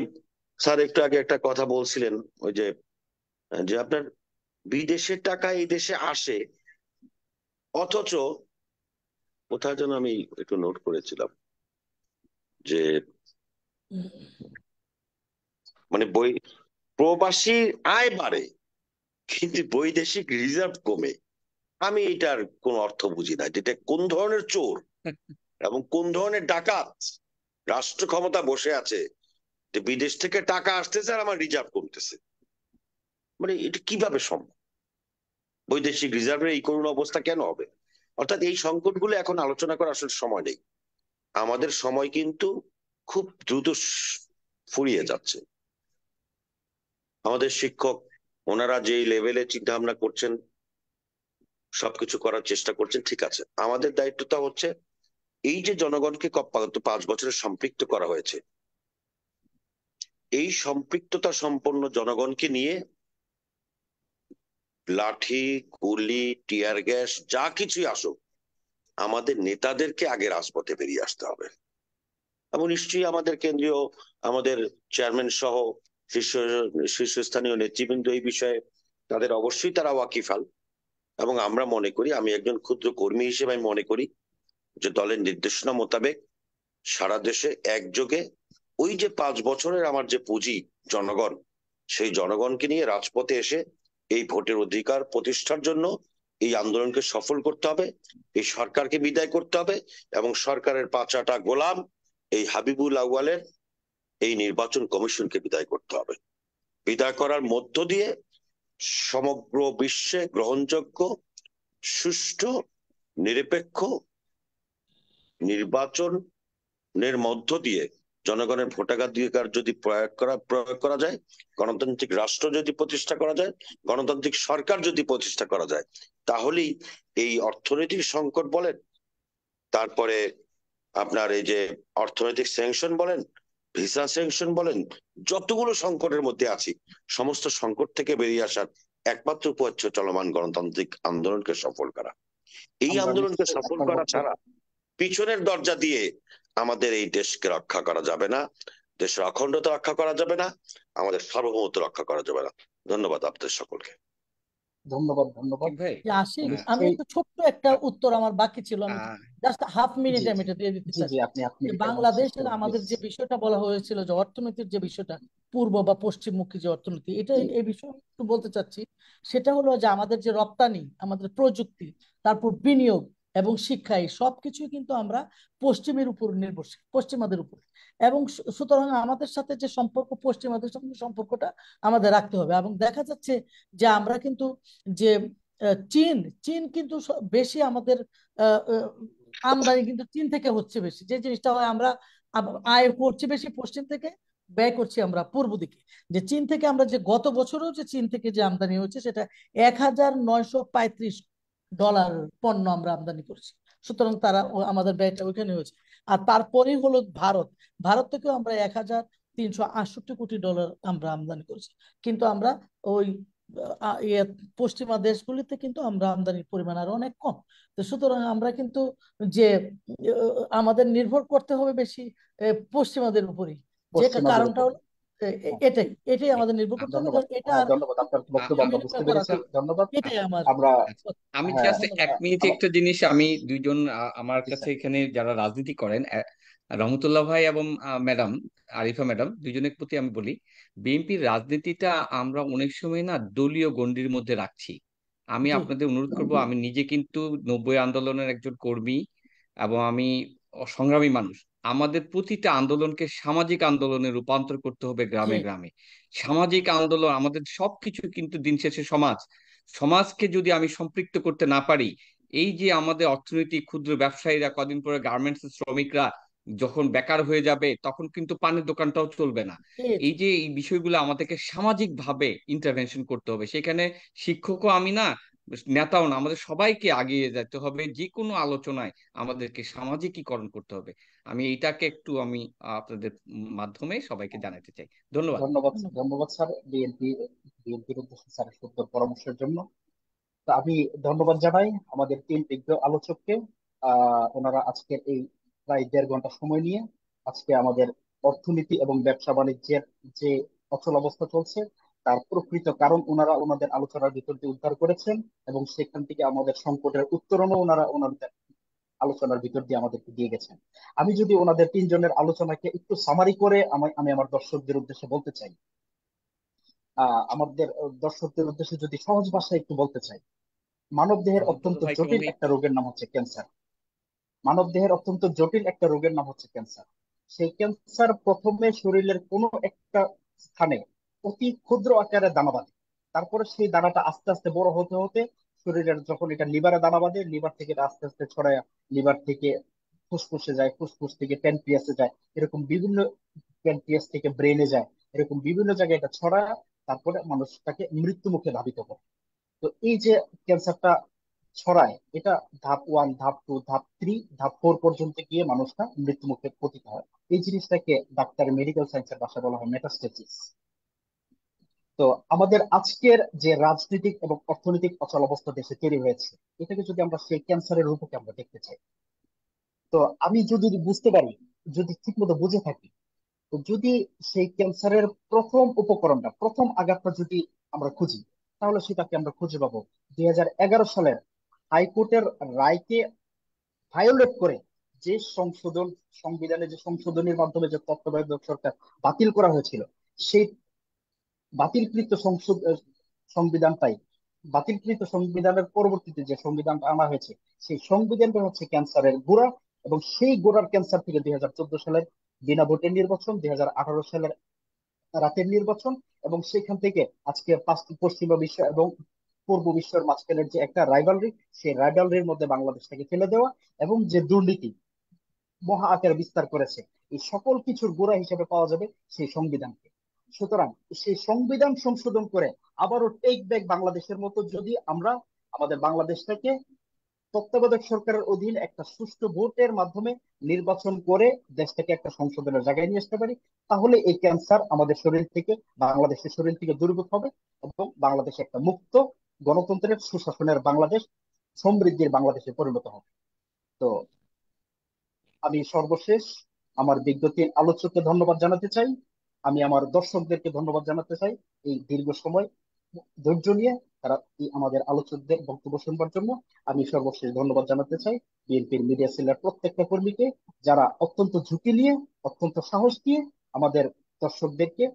স্যার একটু আগে একটা কথা বলছিলেন, ওই যে যে আপনার বিদেশের টাকা এই দেশে আসে, অথচ কোথায় যেন আমি একটু নোট করেছিলাম যে মানে প্রবাসী আয় বাড়ে কিন্তু বৈদেশিক রিজার্ভ কমে। আমি এটার কোন অর্থ বুঝি না, যেটা কোন ধরনের চোর এবং কোন ধরনের ডাকাত রাষ্ট্র ক্ষমতা বসে আছে যে বিদেশ থেকে টাকা আসতেছে আর আমার রিজার্ভ কমতেছে। মানে এটা কিভাবে সম্ভব? বৈদেশিক রিজার্ভের এই করুণ অবস্থা কেন হবে? অর্থাৎ এই সংকটগুলো এখন আলোচনা করার আসলে সময় নেই। আমাদের সময় কিন্তু খুব দ্রুত ফুরিয়ে যাচ্ছে। আমাদের শিক্ষক, ওনারা যেই লেভেলে চিন্তা ভাবনা করছেন, সবকিছু করার চেষ্টা করছেন, ঠিক আছে। আমাদের দায়িত্বটা হচ্ছে এই যে জনগণকে 5 বছরে সম্পৃক্ত করা হয়েছে, এই সম্পৃক্ততা সম্পন্ন জনগণকে নিয়ে লাঠি, গুলি, টিয়ার গ্যাস যা কিছুই আসুক, আমাদের নেতাদেরকে আগে রাজপথে বেরিয়ে আসতে হবে। এবং নিশ্চয়ই আমাদের কেন্দ্রীয়, আমাদের চেয়ারম্যান সহ শীর্ষ শীর্ষস্থানীয় নেতৃবৃন্দ এই বিষয়ে তাদের অবশ্যই তারা ওয়াকিফাল। এবং আমরা মনে করি, আমি একজন ক্ষুদ্র কর্মী হিসেবে আমি মনে করি যে দলের নির্দেশনা মোতাবেক সারা দেশে একযোগে ওই যে 5 বছরের আমার যে পুঁজি জনগণ, সেই জনগণকে নিয়ে রাজপথে এসে এই ভোটের অধিকার প্রতিষ্ঠার জন্য এই আন্দোলনকে সফল করতে হবে। এই সরকারকে বিদায় করতে হবে এবং সরকারের 5 আটা গোলাম এই হাবিবুল আউয়ালের এই নির্বাচন কমিশনকে বিদায় করতে হবে। বিদায় করার মধ্য দিয়ে সমগ্র বিশ্বে গ্রহণযোগ্য, সুষ্ঠু, নিরপেক্ষ নির্বাচনের মধ্য দিয়ে জনগণের ভোটাধিকার যদি প্রয়োগ করা যায়, গণতান্ত্রিক রাষ্ট্র যদি প্রতিষ্ঠা করা যায়, গণতান্ত্রিক সরকার যদি প্রতিষ্ঠা করা যায়, তাহলেই এই অর্থনৈতিক সংকট বলেন, তারপরে আপনার এই যে অর্থনৈতিক স্যাংশন বলেন, ভিসা স্যাংশন বলেন, যতগুলো সংকটের মধ্যে আছি, সমস্ত সংকট থেকে বেরিয়ে আসার একমাত্র উপায় হচ্ছে চলমান গণতান্ত্রিক আন্দোলনকে সফল করা। এই আমরা আন্দোলনকে নিশ্চয়ই সফল আপনার করা বক্তব্য ছাড়া পিছনের দরজা দিয়ে আমাদের এই দেশকে রক্ষা করা যাবে না, দেশের অখণ্ডতা রক্ষা করা যাবে না, আমাদের সার্বভৌমত্ব রক্ষা করা যাবে না। ধন্যবাদ আপনাদের সকলকে। ধন্যবাদ। ধন্যবাদ। ভাই, যে আশিক, আমি আমি এই একটু ছোট্ট একটা উত্তর আমার বাকি ছিল, আমি আহ, জাস্ট হাফ মিনিট জি আমি জি এটা দিয়ে দিতে জি জি চাচ্ছি। আপনি এক যে মিনিটের মধ্যে শেষ বাংলাদেশের করুন প্লিজ। আমাদের যে বিষয়টা বলা হয়েছিল, যে অর্থনীতির যে বিষয়টা, পূর্ব বা পশ্চিমমুখী যে অর্থনীতি, এটা জি এই বিষয়ে আমি একটু বলতে চাচ্ছি। সেটা হলো যে আমাদের যে রপ্তানি, আমাদের প্রযুক্তি, তারপর বিনিয়োগ এবং শিক্ষা, এই সবকিছুই কিন্তু আমরা পশ্চিমের উপর নির্ভরশীল, পশ্চিমাদের উপর। এবং সুতরাং আমাদের সাথে যে সম্পর্ক, পশ্চিমাদের সঙ্গে সম্পর্কটা আমাদের রাখতে হবে। এবং দেখা যাচ্ছে যে আমরা কিন্তু যে চীন, চীন কিন্তু বেশি আমাদের আহ, আহ, আমদানি কিন্তু চীন থেকে হচ্ছে বেশি। যে জিনিসটা হয়, আমরা আয় করছি বেশি পশ্চিম থেকে, ব্যয় করছি আমরা পূর্ব দিকে। যে চীন থেকে আমরা যে গত বছরও যে চীন থেকে যে আমদানি হচ্ছে, সেটা $1935 পণ্য আমরা আমদানি করছি। সুতরাং তারা আমাদের ব্যয়টা ওইখানে হয়েছে। আর তারপরেই হলো ভারত, ভারত থেকেও আমরা $1368 কোটি আমরা আমদানি করছি। কিন্তু আমরা ওই পশ্চিমা দেশগুলিতে কিন্তু আমরা আমদানির পরিমাণ আরো অনেক কম। তো সুতরাং আমরা কিন্তু যে আমাদের নির্ভর করতে হবে বেশি পশ্চিমাদের উপরই। যে পশ্চিমাদের কারণটা উপরে। হলো হ্যাঁ, এটাই এটাই আমাদের নির্ভর করতে হবে, ধন্যবাদ। কারণ এটা হ্যাঁ আর ধন্যবাদ, আপনার বক্তব্য আমরা বিরোধিতা বুঝতে করা পেরেছি। যাবে না। ধন্যবাদ। এটাই আমার আমরা আচ্ছা, আমি হ্যাঁ জাস্ট ধন্যবাদ। এক মিনিটে একটা জিনিস, আমি দুইজন আমার জি কাছে স্যার। এখানে যারা রাজনীতি করেন, রহমতুল্লাহ ভাই এবং ম্যাডাম আরিফা ম্যাডাম, দুজনের প্রতি আমি বলি, বিএনপির রাজনীতিটা আমরা অনেক সময় না দলীয় গণ্ডির মধ্যে রাখছি। আমি জি আপনাদের অনুরোধ করব, আমি নিজে কিন্তু 90 আন্দোলনের একজন কর্মী, এবং আমি সংগ্রামী মানুষ। আমাদের প্রতিটা আন্দোলনকে সামাজিক আন্দোলনে রূপান্তর করতে হবে গ্রামে ঠিক। গ্রামে। সামাজিক আন্দোলন আমাদের সবকিছু, কিন্তু দিন শেষে সমাজকে যদি আমি সম্পৃক্ত করতে না পারি, এই যে আমাদের অর্থনীতি, ক্ষুদ্র ব্যবসায়ীরা, কদিন পরে গার্মেন্টস শ্রমিকরা যখন বেকার হয়ে যাবে, তখন কিন্তু পানের দোকানটাও চলবে না। ঠিক। এই যে এই বিষয়গুলো আমাদেরকে সামাজিক ভাবে ইন্টারভেনশন করতে হবে। সেখানে শিক্ষকও আমি না, নেতাও না, আমাদের সবাইকে আগিয়ে যেতে হবে। যে কোনো আলোচনায় আমাদেরকে সামাজিকীকরণ করতে হবে। আমি এইটাকে একটু আপনাদের মাধ্যমে সবাইকে জানাতে চাই। ধন্যবাদ। ধন্যবাদ, ধন্যবাদ। ধন্যবাদ স্যার, বিএনপির উদ্দেশ্যে স্যারের সুন্দর পরামর্শের জন্য। তো আমি ধন্যবাদ জানাই আমাদের তিন বিজ্ঞ আলোচককে। ওনারা আজকের এই প্রায় 1.5 ঘন্টা সময় নিয়ে আজকে আমাদের অর্থনীতি এবং ব্যবসা বাণিজ্যের যে অচল অবস্থা চলছে তার প্রকৃত কারণ ওনারা ওনাদের আলোচনার ভিতর দিয়ে উদ্ধার করেছেন, এবং সেখান থেকে আমাদের সংকটের উত্তরণও ওনারা ওনাদের আলোচনার ভিতর দিয়ে আমাদেরকে দিয়ে গেছেন। আমি যদি ওনাদের তিনজনের আলোচনাকে একটু সামারি করে আমি আমার দর্শকদের উদ্দেশ্যে বলতে চাই, আমাদের দর্শকদের উদ্দেশ্যে যদি সহজ ভাষায় একটু বলতে চাই, মানব দেহের অন্তত অত্যন্ত ভাই জটিল ক্রমেই। একটা রোগের নাম হচ্ছে ক্যান্সার। মানব দেহের অত্যন্ত জটিল একটা রোগের নাম হচ্ছে ক্যান্সার। সেই ক্যান্সার প্রথমে শরীরের কোনো একটা স্থানে অতি ক্ষুদ্র আকারে দানা বাঁধে। তারপরে সেই দানাটা আস্তে আস্তে বড় হতে হতে শরীরের, যখন এটা লিভারে দানা বাঁধে, লিভার থেকে এটা আস্তে আস্তে ছড়ায়, লিভার থেকে ফুসফুসে যায়, ফুসফুস থেকে প্যানক্রিয়াসে যায়, এরকম বিভিন্ন, প্যানক্রিয়াস থেকে ব্রেনে যায়, এরকম বিভিন্ন জায়গায় এটা ছড়ায়, তারপরে মানুষটাকে মৃত্যু মুখে ধাবিত করে। তো এই যে ক্যান্সারটা ছড়ায়, এটা ধাপ 1, ধাপ 2, ধাপ 3, ধাপ 4 পর্যন্ত গিয়ে মানুষটা মৃত্যু মুখে পতিত হয়। এই জিনিসটাকে ডাক্তারি মেডিকেল সায়েন্সের ভাষায় বলা হয় মেটাস্টেসিস। তো আমাদের আজকের যে রাজনৈতিক এবং অর্থনৈতিক অচল অবস্থা দেশে তৈরি হয়েছে, এটাকে যদি আমরা সেই ক্যান্সারের রূপকে আমরা দেখতে চাই, তো আমি যদি বুঝতে পারি, যদি ঠিক মতো বুঝে থাকি, তো যদি সেই ক্যান্সারের প্রথম উপকরণটা, প্রথম আঘাতটা যদি আমরা খুঁজি, তাহলে সেটাকে আমরা খুঁজে পাবো 2011 সালের হাইকোর্টের রায়কে ভায়োলেট করে যে সংশোধন, সংবিধানে যে সংশোধনীর মাধ্যমে যে তত্ত্বাবধায়ক সরকার বাতিল করা হয়েছিল, সেই বাতিলকৃত সংবিধানটাই, বাতিলকৃত সংবিধানের পরবর্তীতে যে সংবিধানটা আনা হয়েছে, সেই সংবিধানটা হচ্ছে ক্যান্সারের গোড়া। এবং সেই গোড়ার ক্যান্সার থেকে 2014 সালের বিনা ভোটের নির্বাচন, 2018 সালের রাতের নির্বাচন, এবং সেখান থেকে আজকে পশ্চিমা বিশ্ব এবং পূর্ব বিশ্বের মাঝখানের যে একটা রাইভালরি, সেই রাইভালরির মধ্যে বাংলাদেশটাকে ফেলে দেওয়া, এবং যে দুর্নীতি মহা আকারে বিস্তার করেছে, এই সকল কিছুর গোড়া হিসেবে পাওয়া যাবে সেই সংবিধানকে। সুতরাং সেই সংবিধান সংশোধন করে আবারও টেক ব্যাক বাংলাদেশের মতো যদি আমরা আমাদের বাংলাদেশটাকে তত্ত্বাবধায়ক সরকারের অধীন একটা সুষ্ঠু ভোটের মাধ্যমে নির্বাচন করে দেশটাকে একটা সংশোধনের জায়গায় নিয়ে আসতে পারি, তাহলে এই ক্যান্সার আমাদের শরীর থেকে, বাংলাদেশের শরীর থেকে দূরীভূত হবে, এবং বাংলাদেশ একটা মুক্ত গণতন্ত্রের সুশাসনের বাংলাদেশ, সমৃদ্ধির বাংলাদেশে পরিণত হবে। তো আমি সর্বশেষ আমার বিজ্ঞ তিন আলোচককে ধন্যবাদ জানাতে চাই। আমি আমার দর্শকদেরকে ধন্যবাদ জানাতে চাই এই দীর্ঘ সময় ধৈর্য নিয়ে তারা এই আমাদের আলোচকদের বক্তব্য শুনবার জন্য। আমি সর্বশেষ ধন্যবাদ জানাতে চাই বিএনপির মিডিয়া সেলের প্রত্যেকটা কর্মীকে, যারা অত্যন্ত ঝুঁকি নিয়ে, অত্যন্ত সাহস দিয়ে আমাদের দর্শকদেরকে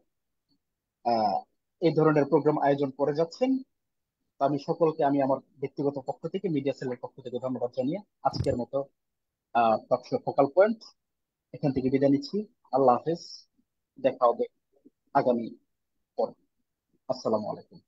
আহ এই ধরনের প্রোগ্রাম আয়োজন করে যাচ্ছেন। তো আমি সকলকে, আমি আমার ব্যক্তিগত পক্ষ থেকে, মিডিয়া সেলের পক্ষ থেকে ধন্যবাদ জানিয়ে আজকের মতো টকশো ফোকাল পয়েন্ট এখান থেকে বিদায় নিচ্ছি। আল্লাহ হাফেজ, দেখা হবে আগামী পর্বে। আসসালামু আলাইকুম।